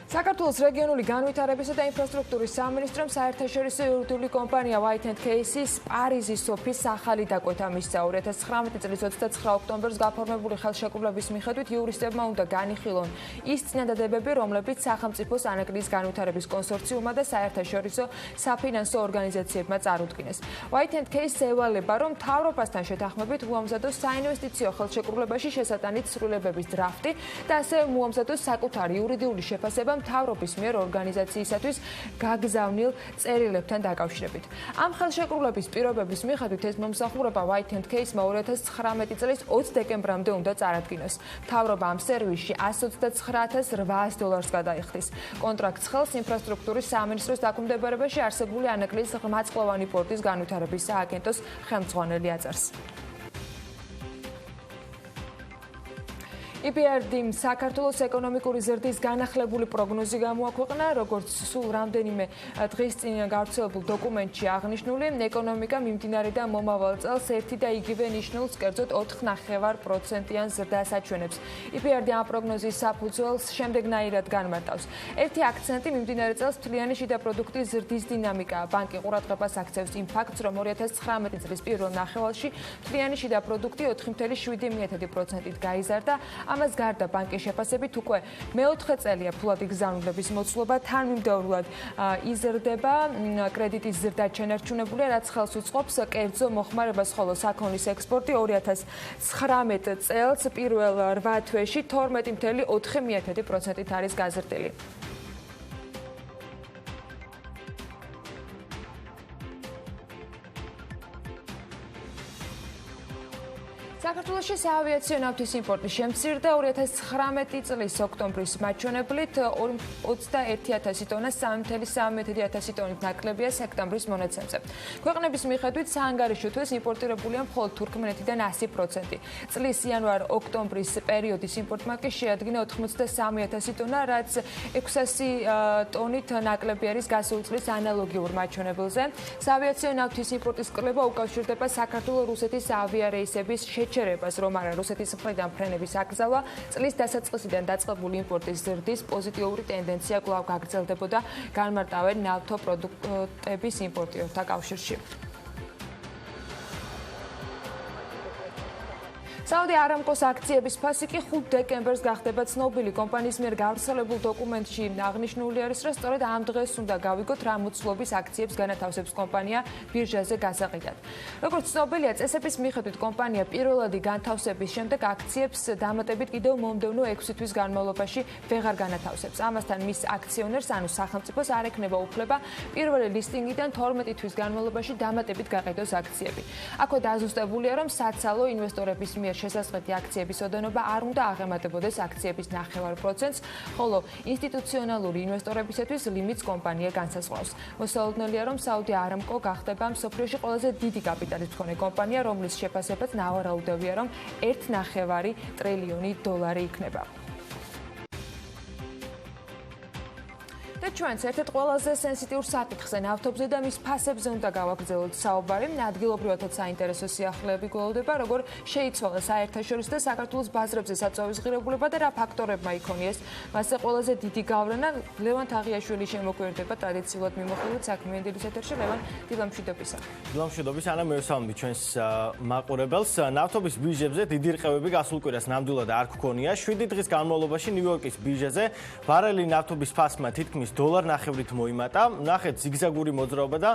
საქართველოს რეგიონული განვითარებისა და ინფრასტრუქტურის სამინისტრომ საერთაშორისო იურიდიული კომპანია White & Case-ის პარიზის ოფისს ახალი დაკვეთა მისცა. 2019 წლის 29 ოქტომბერს გაფორმებული ხელშეკრულების მიხედვით იურისტებმა უნდა განიხილონ ის წინადადებები, რომლებიც სახელმწიფოს ანაკლის განვითარების კონსორციუმმა და საერთაშორისო საფინანსო ორგანიზაციებმა წარუდგინეს. White & Case ევალება, რომ მთავრობასთან შეთანხმებით უამზადოს საინვესტიციო ხელშეკრულებაში შესატანით ცვლილებების დრაფტი და ასევე უამზადოს საკუთარი იურიდიული შეფასება მთავრობის მიერ ორგანიზაციისათვის გაგზავნილ წერილებთან დაკავშირებით. ამ ხელშეკრულების პირობების მიხედვით ეს მომსახურება White & Case-მა 2019 წლის 20 დეკემბრამდე უნდა წარადგინოს. მთავრობა ამ სერვისში $129,800 გადაიხდის. კონტრაქტს ხელს ინფრასტრუქტურის სამინისტროს დაქვემდებარებაში არსებული ანაკლის ღრმაწყლოვანი პორტის განვითარების სააგენტოს ხელმძღვანელი აწერს. EBRD-მ საქართველოს ეკონომიკური ზრდის განახლებული პროგნოზი გამოაქვეყნა, როგორც სულ რამდენიმე დღის წინ გავრცელებულ დოკუმენტში აღნიშნული, ეკონომიკა მიმდინარე და მომავალ წელს ერთი და იგივე ნიშნულს, კერძოდ 4.5%-იან ზრდას აჩვენებს. EBRD ამ პროგნოზის საფუძველს შემდეგნაირად განმარტავს. ერთი აქცენტი მიმდინარე წელს მთლიანი შიდა პროდუქტის ზრდის დინამიკაა. ბანკი ყურადღებას აქცევს იმ ფაქტს, რომ 2019 წლის პირველ ნახევარში მთლიანი შიდა პროდუქტი 4.7%-ით გაიზარდა. ამას გარდა ბანკის შეფასებით უკვე მეოთხე წელია ფულადი გზავნილების მოცულობა თანმიმდევრულად იზრდება, კრედიტის ზრდა შენარჩუნებულია, რაც ხელს უწყობს კერძო მოხმარებას, ხოლო საქონლის ექსპორტი 2019 წელს პირველ 8 თვეში 12.4%-ით არის გაზრდილი. საქართველოში საავიაციო ნავთის იმპორტი შემცირდა 2019 წლის ოქტომბრის მაჩვენებლით 21,000 ტონას 3,3 ტონით ნაკლებია სექტემბრის მონაცემზე. ქვეყნების მიხედვით საანგარიშო თვეს იმპორტირებულია მხოლოდ თურქმენეთიდან 100%. წლის იანვარ-ოქტომბრის პერიოდის იმპორტმა კი შეადგინა 83,000 ტონა, რაც 600 ტონით ნაკლები არის გასული წლის ანალოგიურ მაჩვენებელზე. საავიაციო ნავთის იმპორტის კვლევა უკავშირდება საქართველოს-რუსეთის ავიარეისების შეჩერებას, რომ არა რუსეთის მხრიდან ფრენების აკრძალვა, წლის დასაწყისიდან დაწყებული იმპორტის ზრდის პოზიტიური ტენდენცია კვლავ გაგრძელდებოდა, განმარტავენ ნავთობპროდუქტების იმპორტიორთა კავშირში. საუდი არამკოს აქციების ფასი კი 5 დეკემბერს გახდება ცნობილი. კომპანიის მიერ გავრცელებულ დოკუმენტში აღნიშნული არის, რომ სწორედ ამ დღეს უნდა გავიგოთ რა მოცულობის აქციებს განათავსებს კომპანია ბირჟაზე გასაყიდად. როგორც ცნობილია, წესების მიხედვით კომპანია პირველადი განთავსების შემდეგ აქციებს დამატებით კიდევ მომდევნო 6 თვის განმავლობაში ვეღარ განათავსებს. ამასთან მის აქციონერს, ანუ სახელმწიფოს არ ექნება უფლება პირველი ლისტინგიდან 12 თვის განმავლობაში დამატებით გაყიდოს აქციები. აქვე დაზუსტებულია, რომ საცალო ინვესტორების მიერ შესაძლებელი აქციების ოდენობა არ უნდა აღემატებოდეს აქციების 9%-ს, ხოლო ინსტიტუციონალური ინვესტორებისათვის ლიმიტს კომპანია განსაზღვრავს. მოსალოდნელია, რომ საუდი არამკო გახდება მსოფლიოში ყველაზე დიდი კაპიტალის მქონე კომპანია, რომლის შეფასებაც ნავარაუდევია, რომ 1,9 ტრილიონი დოლარი იქნება. და ჩვენც ერთ-ერთ ყველაზე სენსიტიურ საკითხზე ნავთობზე და მის ფასებზე უნდა გავაგრძელოთ საუბარი. ადგილობრივადაც საინტერესო სიახლეები გველოდება, როგორ შეიცვალა საერთაშორისო და საქართველოს ბაზრებზე საწვავის ღირებულება და რა ფაქტორებმა იქონიეს მასზე ყველაზე დიდი გავლენა. ლევან თაღიაშვილი შემოგვიერთდება ტრადიციულად მიმოხილვით საქმიანი დილის ეთერში. ლევან, დილა მშვიდობისა. დილა მშვიდობის, ანა მევსალმები ჩვენს მაყურებელს. ნავთობის ბირჟებზე დიდი რყევები გასულ კვირას ნამდვილად არ გქონია. 7 დღის განმავლობაში ნიუ-იორკის ბირჟაზე ბარელი ნავთობის ფასმა თითქმის $9.5-ით მოიმატა. ნახეთ ზიგზაგური მოძრაობა და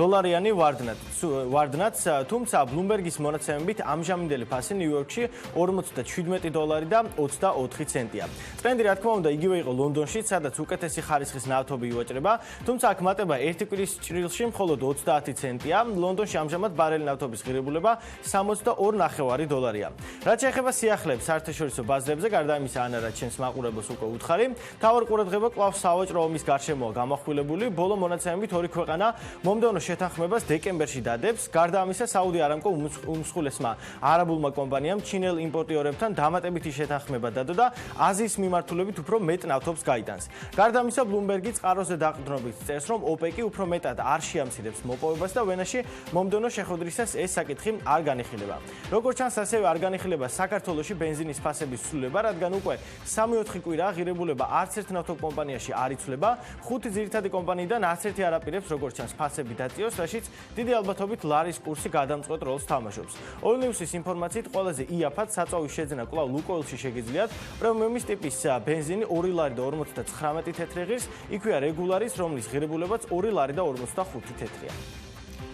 დოლარიანი ვარდნაც, თუმცა ბლუმბერგის მონაცემებით ამჟამინდელი ფასი ნიუ-იორკში $47 და 24 ცენტია. ტრენდი რა თქმა უნდა იგივე იყო ლონდონში, სადაც უკეთესი ხარისხის ნავთობი იუაჭრება, თუმცა აქ მატება 1 კვირის ჭრილში მხოლოდ 30 ცენტია. ლონდონში ამჟამად ბარელი ნავთობის ღირებულება $62.5-ია. რაც შეეხება სიახლეებს საერთაშორისო ბაზრებზე, გარდა იმისა, ანა რაც ჩვენს მაყურებელს უკვე უთხარი, მთავარ ყურადღება კვლავ სავაჭრო ომის გარშემოა გამახვილებული. ბოლო მონაცემებით ორი ქვეყანა მომდევნო შეთანხმებას დეკემბერში დადებს. გარდა ამისა, საუდი არამკო უმსხვილესმა არაბულმა კომპანიამ ჩინელ იმპორტიორებთან დამატებითი შეთანხმება დადო და აზიის მიმართულებით უფრო მეტ ნავთობს გაიტანს. გარდა ამისა, ბლუმბერგი წყაროზე დაყრდნობით წერს, რომ ოპეკი უფრო მეტად არ შეამცირებს მოპოვებას და ვენაში მომდევნო შეხვედრისას ეს საკითხი არ განიხილება. როგორც ჩანს, ასევე არ განიხილება საქართველოში ბენზინის ფასების ცვლილება, რადგან უკვე 3-4 კვირა ღირებულება არც ერთ ნავთობ კომპანიაში არ იცვლება. 5 ძირითადი კომპანიიდან არც ერთი არ აპირებს, როგორც ჩანს, ფასები დაწიოს, რაშიც დიდი ალბათობით ლარის კურსი გადამწყვეტ როლს თამაშობს. All-News-ის ინფორმაციით ყველაზე იაფად საწვავის შეძენა კვლავ ლუკოილში შეგიძლიათ. პრემიუმის ტიპის ბენზინი $2.59, იქვეა რეგულარის, რომლის ღირებულებაც $2.45.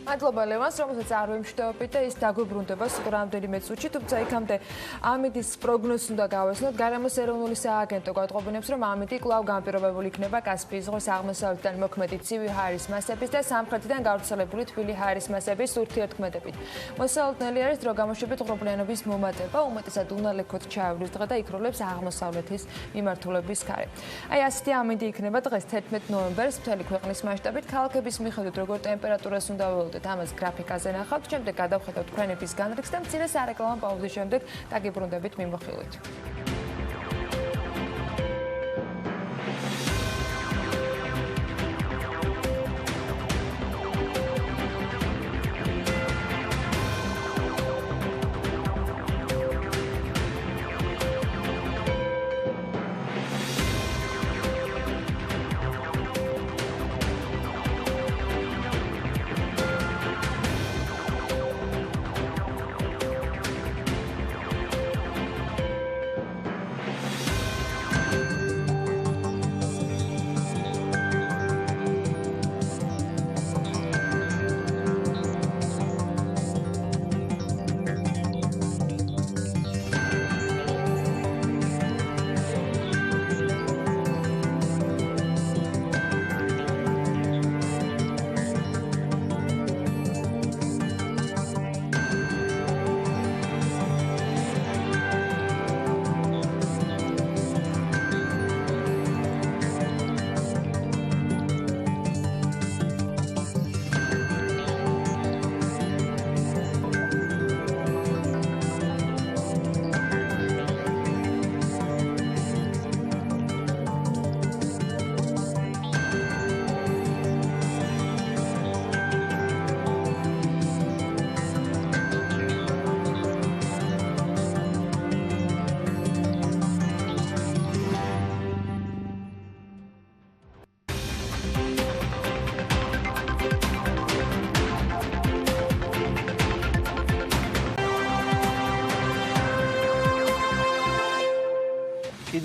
მადლობა ლევანს, რომელსაც არ ვემშვიდობებით და ის დაგვიბრუნდება რამდენიმე წუთში, თუმცა იქამდე ამიდის პროგნოზს უნდა გავესწროთ. გარემოს ეროვნული სააგენტო გვატყობინებს, რომ ამიდი კვლავ განპირობებული იქნება კასპიის ზღვის აღმოსავლეთიდან მოქმედი ცივი ჰაერის მასების და სამხრეთიდან გავრცელებული თბილი ჰაერის მასების ურთიერთქმედებით. მოსალოდნელი არის დრო გამოშვებით ღრუბლიანობის მომატება, უმეტესად უნალექოთ ჩაევლის დღე და იქროლებს აღმოსავლეთის მიმართულების ქარი. აი ასეთი ამიდი იქნება დღეს 11 ნოემბერს მთელი ქვეყნის მასშტაბით. ქალაქების მიხედვით როგორ ტემპერატურას უნდა ამას გრაფიკაზე ნახავთ, შემდეგ გადავხედავთ თქვენების განრიგს და მცირე სარეკლამო პაუზის შემდეგ დაგიბრუნდებით მიმოხილვით.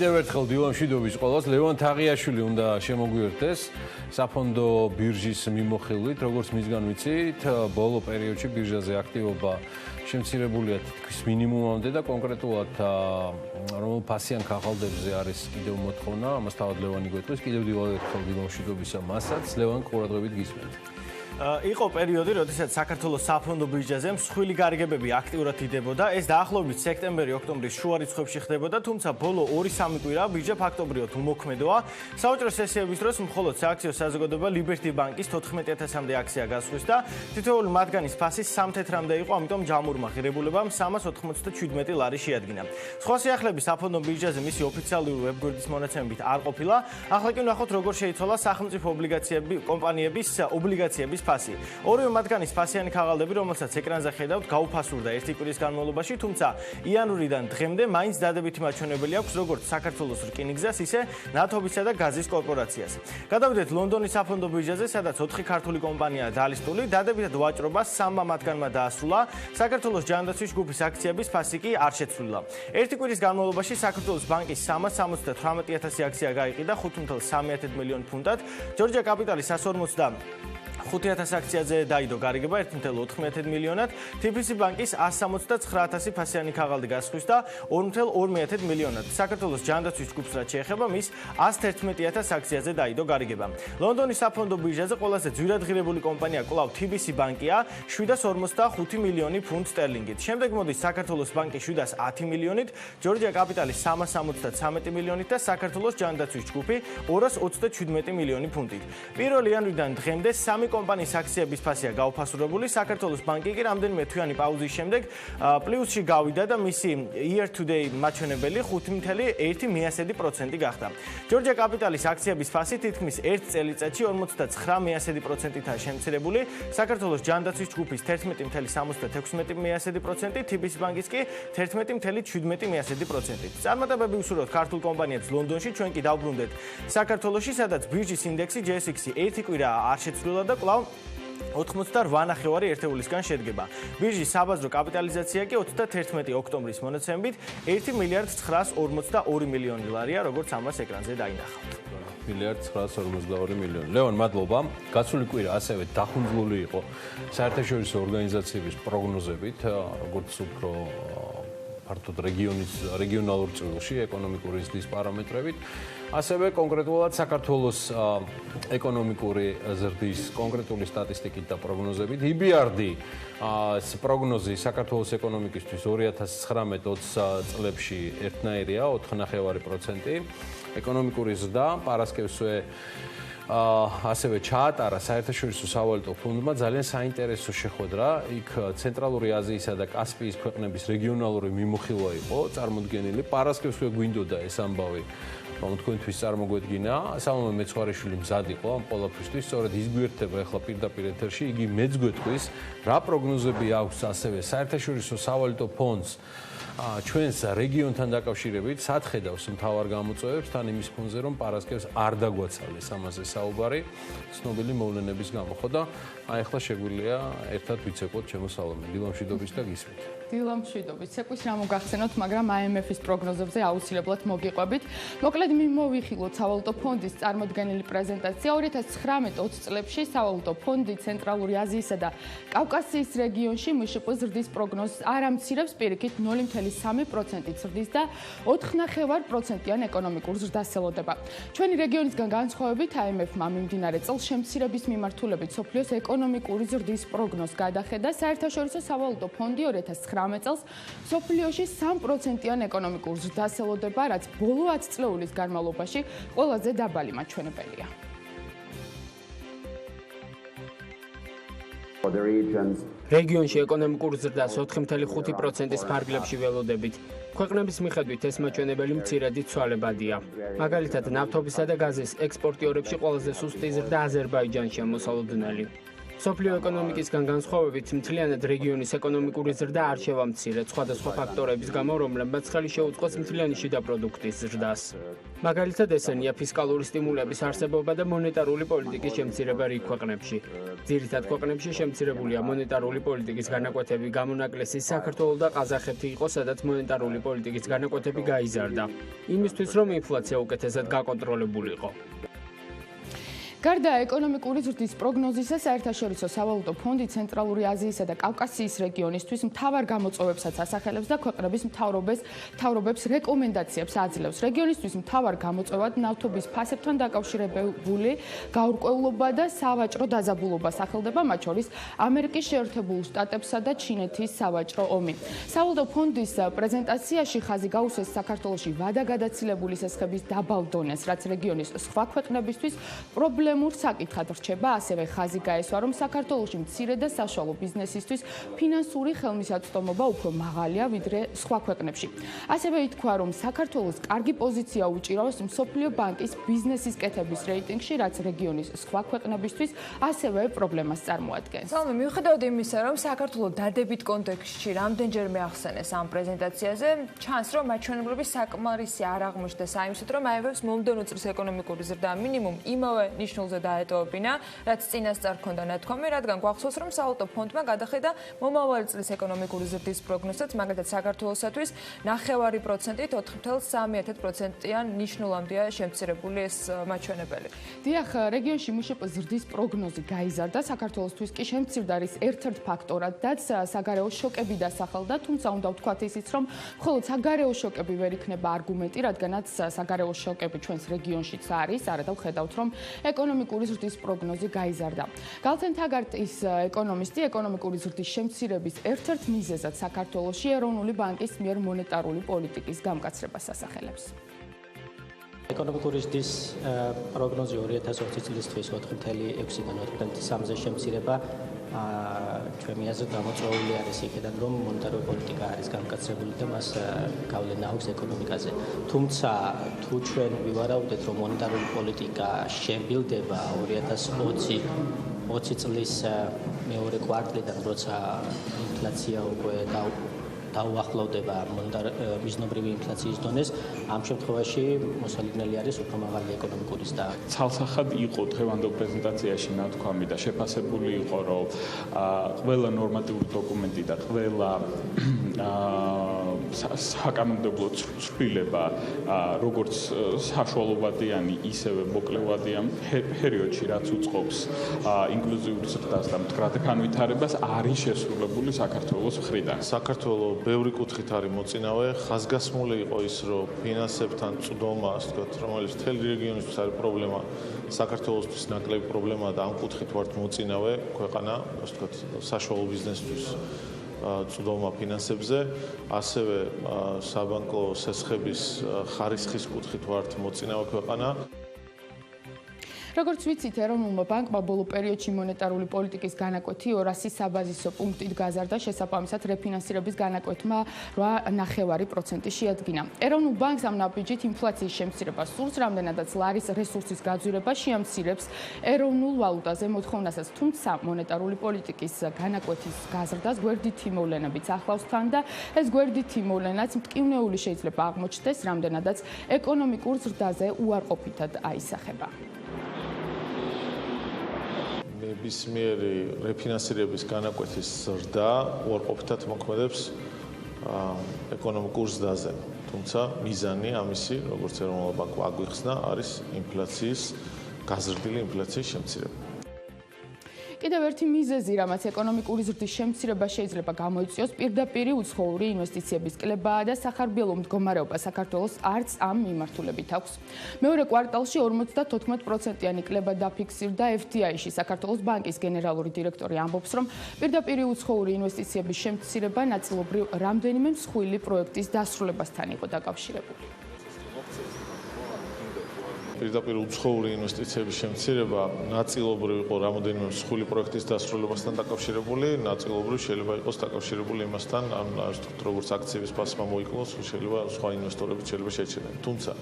კიდევ ერთხელ დილამშვიდობის ყველას. ლევან თაღიაშვილი უნდა შემოგვიერთდეს საფონდო ბირჟის მიმოხილვით, როგორც მისგან ვიცით, ბოლო პერიოდში ბირჟაზე აქტივობა შემცირებულია თითქმის მინიმუმამდე და კონკრეტულად რომელ ფასიან ქაღალდებზე არის კიდევ მოთხოვნა, ამას თავად ლევანი გვეტყვის. კიდევ ერთხელ დილამშვიდობისა მასაც. ლევან, ყურადღებით გისმენთ. იყო პერიოდი, როდესაც საქართველოს საფონდო ბირჟაზე მსხვილი გარიგებები აქტიურად იდებოდა. ეს დაახლოებით სექტემბერი-ოქტომბრის შუა რიცხვებში ხდებოდა, თუმცა ბოლო 2-3 კვირა ბირჟა ფაქტობრივად უმოქმედოა. საოჯრო სესიების დროს მხოლოდ სააქციო საზოგადოება Liberty ბანკის 14000-მდე აქცია გასხვის და თითოეული მათგანის ფასი 3 თეთრამდე იყო, ამიტომ ჯამურმა ღირებულებამ 397 ლარი შეადგინა. სხვა სიახლეების საფონდო ბირჟაზე მისი ოფიციალური ვებგვერდის მონაცემებით არ ყოფილა. ახლა კი ვნახოთ, როგორ შეიცვალა სახელმწიფო კომპანიების ობლიგაციების ფასი. ორივე მათგანის ფასიანი ქაღალდები, რომელსაც ეკრანზე ხედავთ, გაუფასურდა 1 კვირის განმავლობაში, თუმცა იანვრიდან დღემდე მაინც დადებითი მაჩვენებელი აქვს როგორც საქართველოს რკინიგზას, ისე ნავთობისა და გაზის კორპორაციას. გადავიდეთ ლონდონის საფონდო ბირჟაზე, სადაც 4 ქართული კომპანიაა დალისტული, დადებითად ვაჭრობა 3 მათგანმა დაასრულა. საქართველოს ჯანდაცვის ჯგუფის აქციების ფასი კი არ შეცვლილა. 1 კვირის განმავლობაში საქართველოს ბანკის 378,000 აქცია გაიყიდა 5.3 მილიონი ფუნტად, ჯორჯია კაპიტალის 145,000 აქციაზე დაიდო გარიგება 1.4 მილიონად, TBC ბანკის 169,000 ფასიანი ქაღალდი გასხვის და 2.2 მილიონად. საქართველოს ჯანდაცვის ჯგუფს რაც შეეხება, მის 111,000 აქციაზე დაიდო გარიგება. ლონდონის საფონდო ბირჟაზე ყველაზე ძვირადღირებული კომპანია კვლავ TBC ბანკია 745 მილიონი ფუნტ სტერლინგით. შემდეგ მოდის საქართველოს ბანკი 710 მილიონით, ჯორჯია კაპიტალის 373 მილიონით და საქართველოს ჯანდაცვის ჯგუფი 227 მილიონი ფუნტით. Pirveli იანვრიდან დღემდე 3 კომპანიის აქციების ფასია გაუფასურებული. საქართველოს ბანკი კი რამდენიმე თვიანი პაუზის შემდეგ პლუსში გავიდა და მისი year to day მაჩვენებელი 5.1% გახდა. ჯორჯია კაპიტალის აქციების ფასი თითქმის 1 წელიწადში 49.1%-აა შემცირებული. საქართველოს ჯანდაცვის ჯგუფის 11.76%, TBC ბანკის კი 11.17%. წარმატებები უსურვოთ ქართულ კომპანიებს ლონდონში, ჩვენ კი დავბრუნდეთ საქართველოში, სადაც ბირჟის ინდექსი JSX 1 კვირა არ შეცვლილა და კვლავ 88 ერთეულისგან შედგება. ბირჟის საბაზრო კაპიტალიზაცია კი 31 ოქტომბრის მონაცემებით 1.942 მილიონი ლარია, როგორც ამას ეკრანზე დაინახავთ. 1.942 მილიონი. ლევან, მადლობა. გასული კვირა ასევე დახუნძლული იყო საერთაშორისო ორგანიზაციების პროგნოზებით, როგორც უფრო ფართოდ რეგიონალურ წილში ეკონომიკური ზრდის პარამეტრებით, ასევე კონკრეტულად საქართველოს ეკონომიკური ზრდის კონკრეტული სტატისტიკით და პროგნოზებით. EBRD-ის პროგნოზი საქართველოს ეკონომიკისთვის 2019-20 წლებში ერთნაირია 4.5%. ეკონომიკური ზრდა პარასკევსვე ასევე ჩაატარა საერთაშორისო სავალუტო ფონდმა ძალიან საინტერესო შეხვედრა. იქ ცენტრალური აზიისა და კასპიის ქვეყნების რეგიონალური მიმოხილვა იყო წარმოდგენილი. პარასკევსვე გვინდოდა ეს ამბავი, რომ თქვენთვის წარმოგვედგინა. სამომე მეცხვარეშვილი მზად იყო ამ ყველაფრისთვის, სწორედ ის გვერდება ახლა პირდაპირ ეთერში. იგი მეც გვეტყვის, რა პროგნოზები აქვს ასევე საერთაშორისო სავალუტო ფონდს ჩვენს რეგიონთან დაკავშირებით, სახედავს მთავარ გამოწვევებს თან იმის ფონზე, რომ პარასკევს არ დაგვაცალეს ამაზე საუბარი ცნობილი მოვლენების გამო. ხო და აი ახლა შეგვიძლია ერთად ვიცეკვოთ ჩემო სალომე. დილამშვიდობის და გისმით. დილამშვიდობის. ცეკვის რა მოგახსენოთ, მაგრამ IMF-ის პროგნოზებზე აუცილებლად მოგიყვებით. მოკლედ მიმოვიხილოთ სავალუტო ფონდის წარმოდგენილი პრეზენტაცია 2019-20 წლებში სავალუტო ფონდი ცენტრალური აზიისა და კავკასიის რეგიონში მშპ ზრდის პროგნოზს არ ამცირებს, პირიქით 0.3% ზრდის და 4.5%-იან ეკონომიკურ ზრდას ელოდება. ჩვენი რეგიონისგან განსხვავებით IMF-მა მიმდინარე წელს შემცირების მიმართულებით სოფლიოს ეკონომიკური ზრდის პროგნოზს გადახედა. საერთაშორისო სავალუტო ფონდი 2019 წელს სოფლიოში 3%-იან ეკონომიკურ ზრდას ელოდება, რაც ბოლო 10 წლეულის განმავლობაში ყველაზე დაბალი მაჩვენებელია. რეგიონში ეკონომიკურ ზრდას 4.5%-ის ფარგლებში ველოდებით. ქვეყნების მიხედვით ეს მაჩვენებელი მცირედი ცვალებადია. მაგალითად, ნავთობისა და გაზის ექსპორტიორებში ყველაზე სუსტი ზრდა აზერბაიჯანშია მოსალოდნელი. სოფლიო ეკონომიკისგან განსხვავებით მთლიანად რეგიონის ეკონომიკური ზრდა არ შევამცირეთ სხვადასხვა ფაქტორების გამო, რომლებმაც ხელი შეუწყოს მთლიანი შიდა პროდუქტის ზრდას. მაგალითად ესენია ფისკალური სტიმულების არსებობა და მონეტარული პოლიტიკის შემცირება რიგ ქვეყნებში. ძირითად ქვეყნებში შემცირებულია მონეტარული პოლიტიკის განაკვეთები, გამონაკლისი საქართველო და ყაზახეთი იყო, სადაც მონეტარული პოლიტიკის განაკვეთები გაიზარდა, იმისთვის რომ ინფლაცია უკეთესად გაკონტროლებულიყო. გარდა ეკონომიკური ზრდის პროგნოზისა, საერთაშორისო სავალუტო ფონდი ცენტრალური აზიისა და კავკასიის რეგიონისთვის მთავარ გამოწვევებსაც ასახელებს და ქვეყნების მთავრობებს რეკომენდაციებს აძლევს. რეგიონისთვის მთავარ გამოწვევად ნავთობის ფასებთან დაკავშირებული გაურკვევლობა და სავაჭრო დაძაბულობა სახელდება, მათ შორის ამერიკის შეერთებულ შტატებსა და ჩინეთის სავაჭრო ომი. სავალუტო ფონდის პრეზენტაციაში ხაზი გაუსვეს საქართველოში ვადაგადაცილებული სესხების დაბალ დონეს, რაც რეგიონის სხვა ქვეყნებისთვის პრობლემურ საკითხად რჩება, ასევე ხაზი გაესვა, რომ საქართველოში მცირე და საშუალო ბიზნესისთვის ფინანსური ხელმისაწვდომობა უფრო მაღალია ვიდრე სხვა ქვეყნებში. ასევე ითქვა, რომ საქართველოს კარგი პოზიცია უჭირავს მსოფლიო ბანკის ბიზნესის კეთების რეიტინგში, რაც რეგიონის სხვა ქვეყნებისთვის ასევე პრობლემას წარმოადგენს. სალმე, მიუხედავად იმისა, რომ საქართველოს დადებით კონტექსტში რამდენჯერმე ახსენეს ამ პრეზენტაციაზე, ჩანს, რომ მაჩვენებლები საკმარისი არ აღმოჩნდა საიმსოდ, რომ აიღებს მომდევნო წლის ეკონომიკური ზრდა მინიმუმ იმავე ნიშნულზე დაეტოვებინა, რაც წინასწარ ჰქონდა ნათქვამი, რადგან გვახსოვს, რომ სავალუტო ფონდმა გადახედა მომავალი წლის ეკონომიკური ზრდის პროგნოზსაც, მაგალითად საქართველოსათვის 9.5%-ით 4.3%-იან ნიშნულამდეა შემცირებული ეს მაჩვენებელი. დიახ, რეგიონში მშპ ზრდის პროგნოზი გაიზარდა, საქართველოსთვის კი შემცირდა არის ერთ-ერთ ფაქტორადაც საგარეო შოკები დასახელდა, თუმცა უნდა ვთქვათ ისიც, რომ მხოლოდ საგარეო შოკები ვერ იქნება არგუმენტი, რადგანაც საგარეო შოკები ჩვენს რეგიონშიც არის, არადა ვხედავთ, რომ ეკონომიკური ზრდის პროგნოზი გაიზარდა. გალთენ თაგარტის ეკონომისტი ეკონომიკური ზრდის შემცირების ერთ-ერთ მიზეზად საქართველოში ეროვნული ბანკის მიერ მონეტარული პოლიტიკის გამკაცრებას ასახელებს. ეკონომიკური ზრდის პროგნოზი 2020 წლისთვის 4.6-დან 4.3-ზე შემცირება ჩვენი აზრით გამოწვეული არის იქიდან, რომ მონეტარული პოლიტიკა არის გამკაცრებული და მას გავლენა აქვს ეკონომიკაზე. თუმცა თუ ჩვენ ვივარაუდეთ, რომ მონეტარული პოლიტიკა შემბილდება 2020 წლის მეორე კვარტლიდან, როცა ინფლაცია უკვე დაუახლოვდება მიზნობრივი ინფლაციის დონეს, ამ შემთხვევაში მოსალოდნელი არის უფრო მაღალი ეკონომიკური ზრდა. ცალსახად იყო დღევანდელ პრეზენტაციაში ნათქვამი და შეფასებული იყო, რომ ყველა ნორმატიული დოკუმენტი და ყველა საკანონმდებლო ცვლილება, როგორც საშუალოვადიანი, ისევე მოკლევადიან პერიოდში, რაც უწყობს ინკლუზიური ზრდას და მდგრად განვითარებას, არის შესრულებული საქართველოს მხრიდან. საქართველოს ბევრი კუთხით არის მოწინავე, ხაზგასმული იყო ის, რომ ფინანსებთან წვდომა, ასე ვთქვათ, რომელიც მთელი რეგიონისთვის არის პრობლემა, საქართველოსთვის ნაკლები პრობლემაა და ამ კუთხით ვართ მოწინავე ქვეყანა, ასე ვთქვათ, საშუალო ბიზნესთვის წვდომა ფინანსებზე, ასევე საბანკო სესხების ხარისხის კუთხით ვართ მოწინავე ქვეყანა. როგორც ვიცით, ეროვნულმა ბანკმა ბოლო პერიოდში მონეტარული პოლიტიკის განაკვეთი 200 საბაზისო პუნქტით გაზარდა, შესაბამისად რეფინანსირების განაკვეთმა 8.9% შეადგინა. ეროვნულ ბანკს ამ ნაბიჯით ინფლაციის შემცირება სურს, რამდენადაც ლარის რესურსის გაძვირება შეამცირებს ეროვნულ ვალუტაზე მოთხოვნასაც, თუმცა მონეტარული პოლიტიკის განაკვეთის გაზრდას გვერდითი მოვლენებიც ახლავს თან და ეს გვერდითი მოვლენაც მტკივნეული შეიძლება აღმოჩნდეს, რამდენადაც ეკონომიკურ ზრდაზე უარყოფითად აისახება. ნებისმიერი რეფინანსირების განაკვეთის ზრდა უარყოფითად მოქმედებს ეკონომიკურ ზრდაზე. თუმცა მიზანი ამისი, როგორც ეროვნულ ბანკმა აგვიხსნა, არის ინფლაციის გაზრდილი ინფლაციის შემცირება. კიდევ ერთი მიზეზი, რამაც ეკონომიკური ზრდის შემცირება შეიძლება გამოიწვიოს, პირდაპირი უცხოური ინვესტიციების კლებაა და სახარბიელო მდგომარეობა საქართველოს არც ამ მიმართულებით აქვს. მეორე კვარტალში 54%-იანი კლება დაფიქსირდა FDI-ში. საქართველოს ბანკის გენერალური დირექტორი ამბობს, რომ პირდაპირი უცხოური ინვესტიციების შემცირება ნაწილობრივ რამდენიმე მსხვილი პროექტის დასრულებასთან იყო დაკავშირებული. პირდაპირ უცხოური ინვესტიციების შემცირება ნაწილობრივ იყო რამოდენიმე მსხვილი პროექტის დასრულებასთან დაკავშირებული, ნაწილობრივ შეიძლება იყოს დაკავშირებული იმასთან, როგორც აქციების ფასმა მოიკლოს, შეიძლება სხვა ინვესტორებიც შეიძლება შეჩერდნენ. თუმცა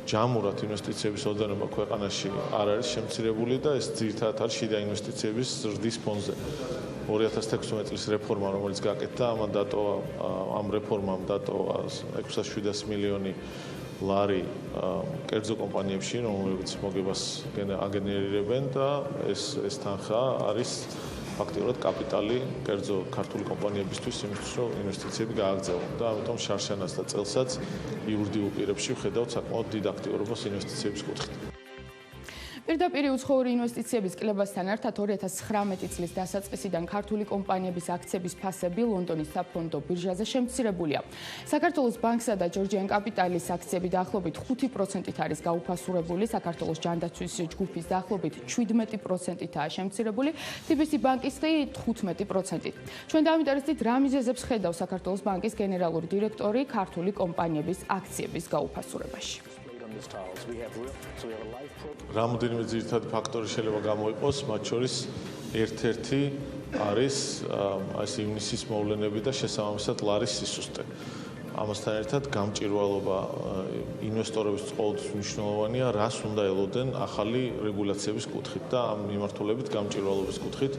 ჯამურად ინვესტიციების ოდენობა ქვეყანაში არ არის შემცირებული და ეს ძირითადად არის შიდა ინვესტიციების ზრდის ფონზე. 2016 წლის რეფორმა, რომელიც გაკეთდა, ამ რეფორმამ დატოვა 600-700 მილიონი ლარი კერძო კომპანიებში, რომლებიც მოგებას აგენერირებენ და ეს თანხა არის ფაქტიურად კაპიტალი კერძო ქართული კომპანიებისთვის იმისთვის, რომ ინვესტიციები გააგრძელონ და ამიტომ შარშანას და წელსაც იურიდიულ პირებში ვხედავთ საკმაოდ დიდ აქტიურობას ინვესტიციების კუთხით. პირდაპირ უცხოური ინვესტიციების კლებასთან ერთად 2019 წლის დასაწყისიდან ქართული კომპანიების აქციების ფასები ლონდონის საფონდო ბირჟაზე შემცირებულია. საქართველოს ბანკსა და ჯორჯიან კაპიტალის აქციები დაახლოებით 5%-ით არის გაუფასურებული, საქართველოს ჯანდაცვის ჯგუფის დაახლოებით 17%-ითაა შემცირებული, TBC ბანკის კი 15%-ით. ჩვენ დავინტერესდით, რა მიზეზებს ხედავს საქართველოს ბანკის გენერალური დირექტორი ქართული კომპანიების აქციების გაუფასურებაში. რამოდენიმე ძირითადი ფაქტორი შეიძლება გამოიყოს, მათ შორის ერთ-ერთი არის ივნისის მოვლენები და შესაბამისად ლარის სისუსტე. ამასთან ერთად გამჭირვალობა ინვესტორების ყოველთვის მნიშვნელოვანია, რას უნდა ელოდნენ ახალი რეგულაციების კუთხით და ამ მიმართულებით გამჭირვალობის კუთხით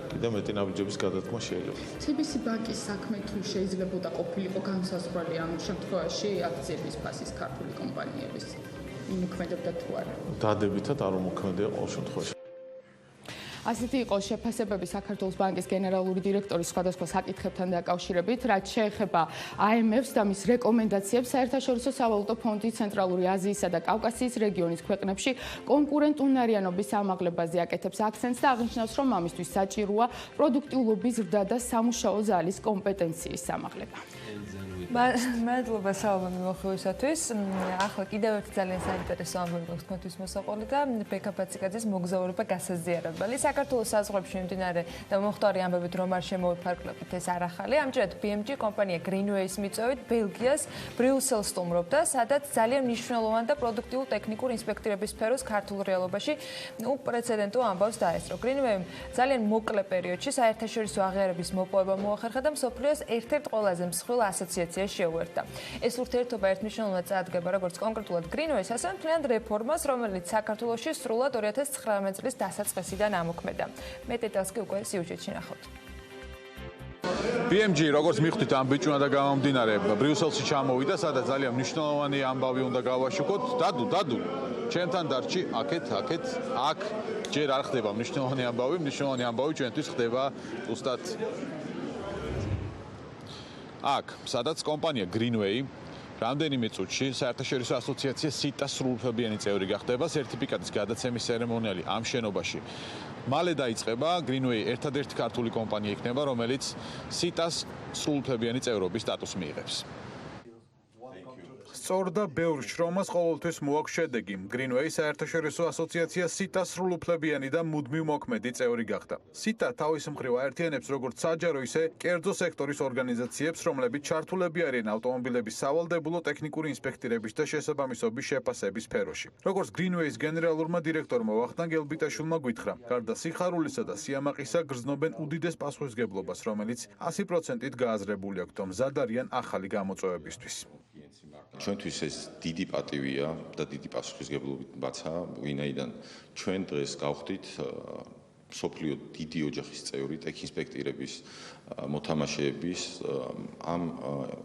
კიდევ მეტი ნაბიჯების გადადგმა შეიძლება. TBC ბანკის საქმე თუ შეიძლებოდა ყოფილიყო განსაზღვრელი ამ შემთხვევაში აქციების ფასის ქართული კომპანიების იმოქმედებდა თუ არა? დადებითად არ უმოქმედია ყოველ შემთხვევაში. ასეთი იყო შეფასებები საქართველოს ბანკის გენერალური დირექტორის სხვადასხვა საკითხებთან დაკავშირებით, რაც შეეხება IMF-ს და მის რეკომენდაციებს საერთაშორისო სავალუტო ფონდი ცენტრალური აზიისა და კავკასიის რეგიონის ქვეყნებში კონკურენტუნარიანობის ამაღლებაზე აკეთებს აქცენტს და აღნიშნავს, რომ ამისთვის საჭიროა პროდუქტიულობის ზრდა და სამუშაო ზალის კომპეტენციის ამაღლება. მადლობა საუბრობ მიმოხილვისათვის. ახლა კიდევ ერთი ძალიან საინტერესო ამბავი გვაქვს თქვენთვის მოსაყოლი და ბექაპაციკაძის მოგზაურობა გასაზიარებელი. საქართველოს საზღვრებში მიმდინარე და მომხდარი ამბებით რომ არ შემოიფარგლებით ეს არ ახალი. ამჯერად BMG კომპანია Greenway-ის მიწვევით ბელგიას ბრიუსელს სტუმრობდა, სადაც ძალიან მნიშვნელოვანი და პროდუქტიულ ტექნიკურ ინსპექტირების სფეროს ქართულ რეალობაში უპრეცედენტო ამბავს დაესწრო. Greenway-მ ძალიან მოკლე პერიოდში საერთაშორისო აღიარების მოპოვება მოახერხა და მსოფლიოს ერთ-ერთ ყველაზე მსხვილ ასოციაციას შეუერთდა. ეს ურთიერთობა ერთმნიშვნელოვნად წარადგება როგორც კონკრეტულად Greenway-ს, ასევე მთლიან რეფორმას, რომელიც საქართველოში სრულად 2019 წლის დასაწყისიდან ამოქმედა. მეტ დეტალს კი უკვე სიუჟეტში ნახავთ. BMG როგორც მიხვდით ამ ბიჭუნა და გამომდინარე ბრიუსელში ჩამოვიდა, სადაც ძალიან მნიშვნელოვანი ამბავი უნდა გავაშუქოთ. დადუ. ჩვენთან დარჩი აქ ჯერ არ ხდება მნიშვნელოვანი ამბავი ჩვენთვის ხდება უბრალოდ აქ, სადაც კომპანია Greenway რამდენიმე წუთში საერთაშორისო ასოციაცია SITA-ს სრულუფლებიანი წევრი გახდება, სერტიფიკატის გადაცემის ცერემონიალი ამ შენობაში. მალე დაიწყება, Greenway ერთადერთი ქართული კომპანია იქნება, რომელიც SITA-ს სრულუფლებიანი წევრობის სტატუსს მიიღებს. სწორ და ბევრ შრომას ყოველთვის მოაქვს შედეგი. Greenway საერთაშორისო ასოციაცია SITA-ს სრულუფლებიანი და მუდმივ მოქმედი წევრი გახდა. SITA თავის მხრივ აერთიანებს როგორც საჯარო, ისე კერძო სექტორის ორგანიზაციებს, რომლებიც ჩართულები არიან ავტომობილების სავალდებულო ტექნიკური ინსპექტირების და შესაბამისობის შეფასების სფეროში. როგორც Greenway-ის გენერალურმა დირექტორმა ვახტანგ ელბიტაშვილმა გვითხრა, გარდა სიხარულისა და სიამაყისა გრძნობენ უდიდეს პასუხისგებლობას, რომელიც 100%-ით გააზრებული აქვს, რომ მზად არიან ახალი გამოწვევებისთვის. ჩვენთვის ეს დიდი პატივია და დიდი პასუხისგებლობითა, ვინაიდან ჩვენ დღეს გავხდით სოფლიო დიდი ოჯახის წევრი, ტექინსპექტირების მოთამაშეების ამ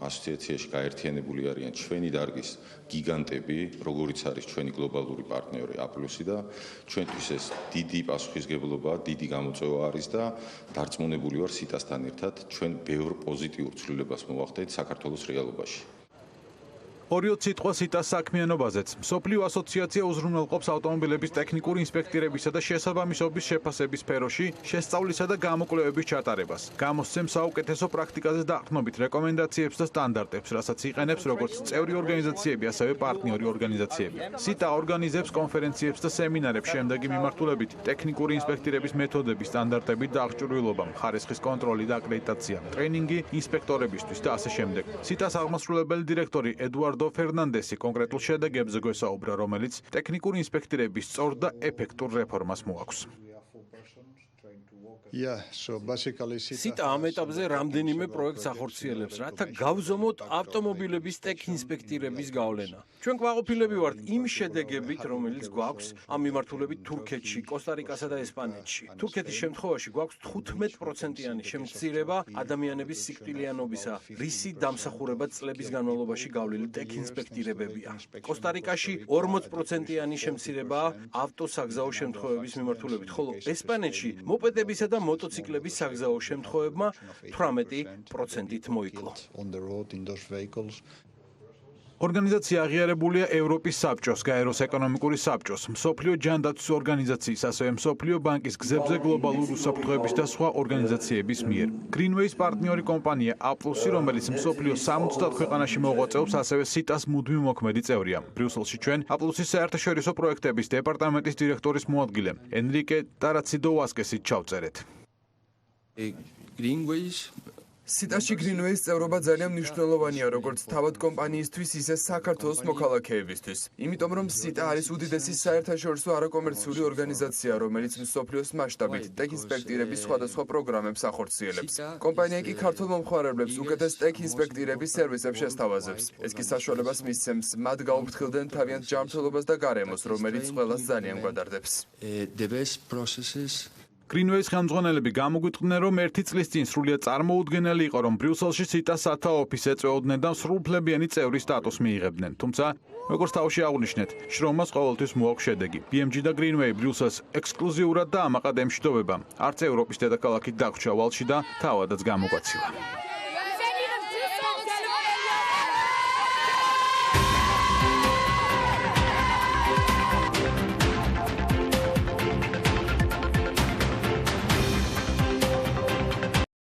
ასოციაციაში გაერთიანებული არიან ჩვენი დარგის გიგანტები, როგორიც არის ჩვენი გლობალური პარტნიორი A+ და ჩვენთვის ეს დიდი პასუხისგებლობა, დიდი გამოწვევა არის და დარწმუნებული ვარ SITA-სთან ერთად ჩვენ ბევრ პოზიტიურ ცვლილებას მოვახდეთ საქართველოს რეალობაში. ორიოდ სიტყვა SITA-ს საქმიანობაზეც. მსოფლიო ასოციაცია უზრუნველყოფს ავტომობილების ტექნიკური ინსპექტირებისა და შესაბამისობის შეფასების სფეროში შესწავლისა და გამოკვლევების ჩატარებას. გამოსცემს საუკეთესო პრაქტიკაზე დაყრდნობით რეკომენდაციებს და სტანდარტებს, რასაც იყენებს როგორც წევრი ორგანიზაციები, ასევე პარტნიორი ორგანიზაციები. SITA ორგანიზებს კონფერენციებს და სემინარებს შემდეგი მიმართულებით: ტექნიკური ინსპექტირების მეთოდები, სტანდარტები და აღჭურვილობა, ხარისხის კონტროლი და აკრედიტაცია, ტრეინინგი ინსპექტორებისთვის და ასე შემდეგ. SITA-ს აღმასრულებელი დირექტორი ედუარდო ფერნანდესი კონკრეტულ შედეგებზე გვესაუბრა, რომელიც ტექნიკური ინსპექტირების სწორ და ეფექტურ რეფორმას მოაქვს. სიტა ამ ეტაპზე რამდენიმე პროექტს ახორციელებს, რათა გავზომოთ ავტომობილების ტექ ინსპექტირების გავლენა. ჩვენ გვაყოფილები ვართ იმ შედეგებით, რომელიც გვაქვს ამ მიმართულებით თურქეთში, კოსტა-რიკასა და ესპანეთში. თურქეთის შემთხვევაში გვაქვს 15%-იანი შემცირება ადამიანების სიკვდილიანობისა, რისი დამსახურება წლების განმავლობაში გავლილი ტექ ინსპექტირებებია. კოსტა-რიკაში 40%-იანი შემცირებაა ავტოსაგზაო შემთხვევების მიმართულებით, ხოლო ესპანეთში მოპედებისა და მოტოციკლების საგზაო შემთხვევებმა 18%-ით მოიკლო. ორგანიზაცია აღიარებულია ევროპის საბჭოს, გაეროს ეკონომიკური საბჭოს, მსოფლიო ჯანდაცვის ორგანიზაციის, ასევე მსოფლიო ბანკის გზებზე გლობალური უსაფრთხოების და სხვა ორგანიზაციების მიერ. Greenway-ის პარტნიორი კომპანია A+, რომელიც მსოფლიოს 70 ქვეყანაში მოღვაწეობს, ასევე სიტას მუდმივ მოქმედი წევრია. ბრიუსელში ჩვენ A+-ის საერთაშორისო პროექტების დეპარტამენტის დირექტორის მოადგილე ენრიკე ტარაციდოვასკესით ჩავწერეთ. სიტაში Greenway-ის წევრობა ძალიან მნიშვნელოვანია როგორც თავად კომპანიისთვის, ისე საქართველოს მოქალაქეებისთვის. იმიტომ რომ სიტა არის უდიდესი საერთაშორისო არაკომერციული ორგანიზაცია, რომელიც მსოფლიოს მასშტაბით ტექ ინსპექტირების სხვადასხვა პროგრამებს ახორციელებს. კომპანია კი ქართულ მომხმარებლებს უკეთეს ტექ ინსპექტირების სერვისებს შესთავაზებს. ეს კი საშუალებას მისცემს მათ გაუფრთხილდნენ თავიანთ ჯანმრთელობას და გარემოს, რომელიც ყველას ძალიან გვადარდებს. Greenway-ის ხელმძღვანელები გამოგვიწყდნენ, რომ 1 წლის წინ სრულიად წარმოუდგენელი იყო, რომ ბრიუსელში სიტას სათავო-ოფისს ეწეოდნენ და სრულფლებიანი წევრის სტატუსს მიიღებდნენ. თუმცა, როგორც თავში აღნიშნეთ, შრომას ყოველთვის მოაქვს შედეგი. BMG და Greenway ბრიუსელს ექსკლუზიურად და ამაყად ემშვიდობება. არც ევროპის დედაქალაქით დაგვრჩა ვალში და თავადაც გამოგვაცილა.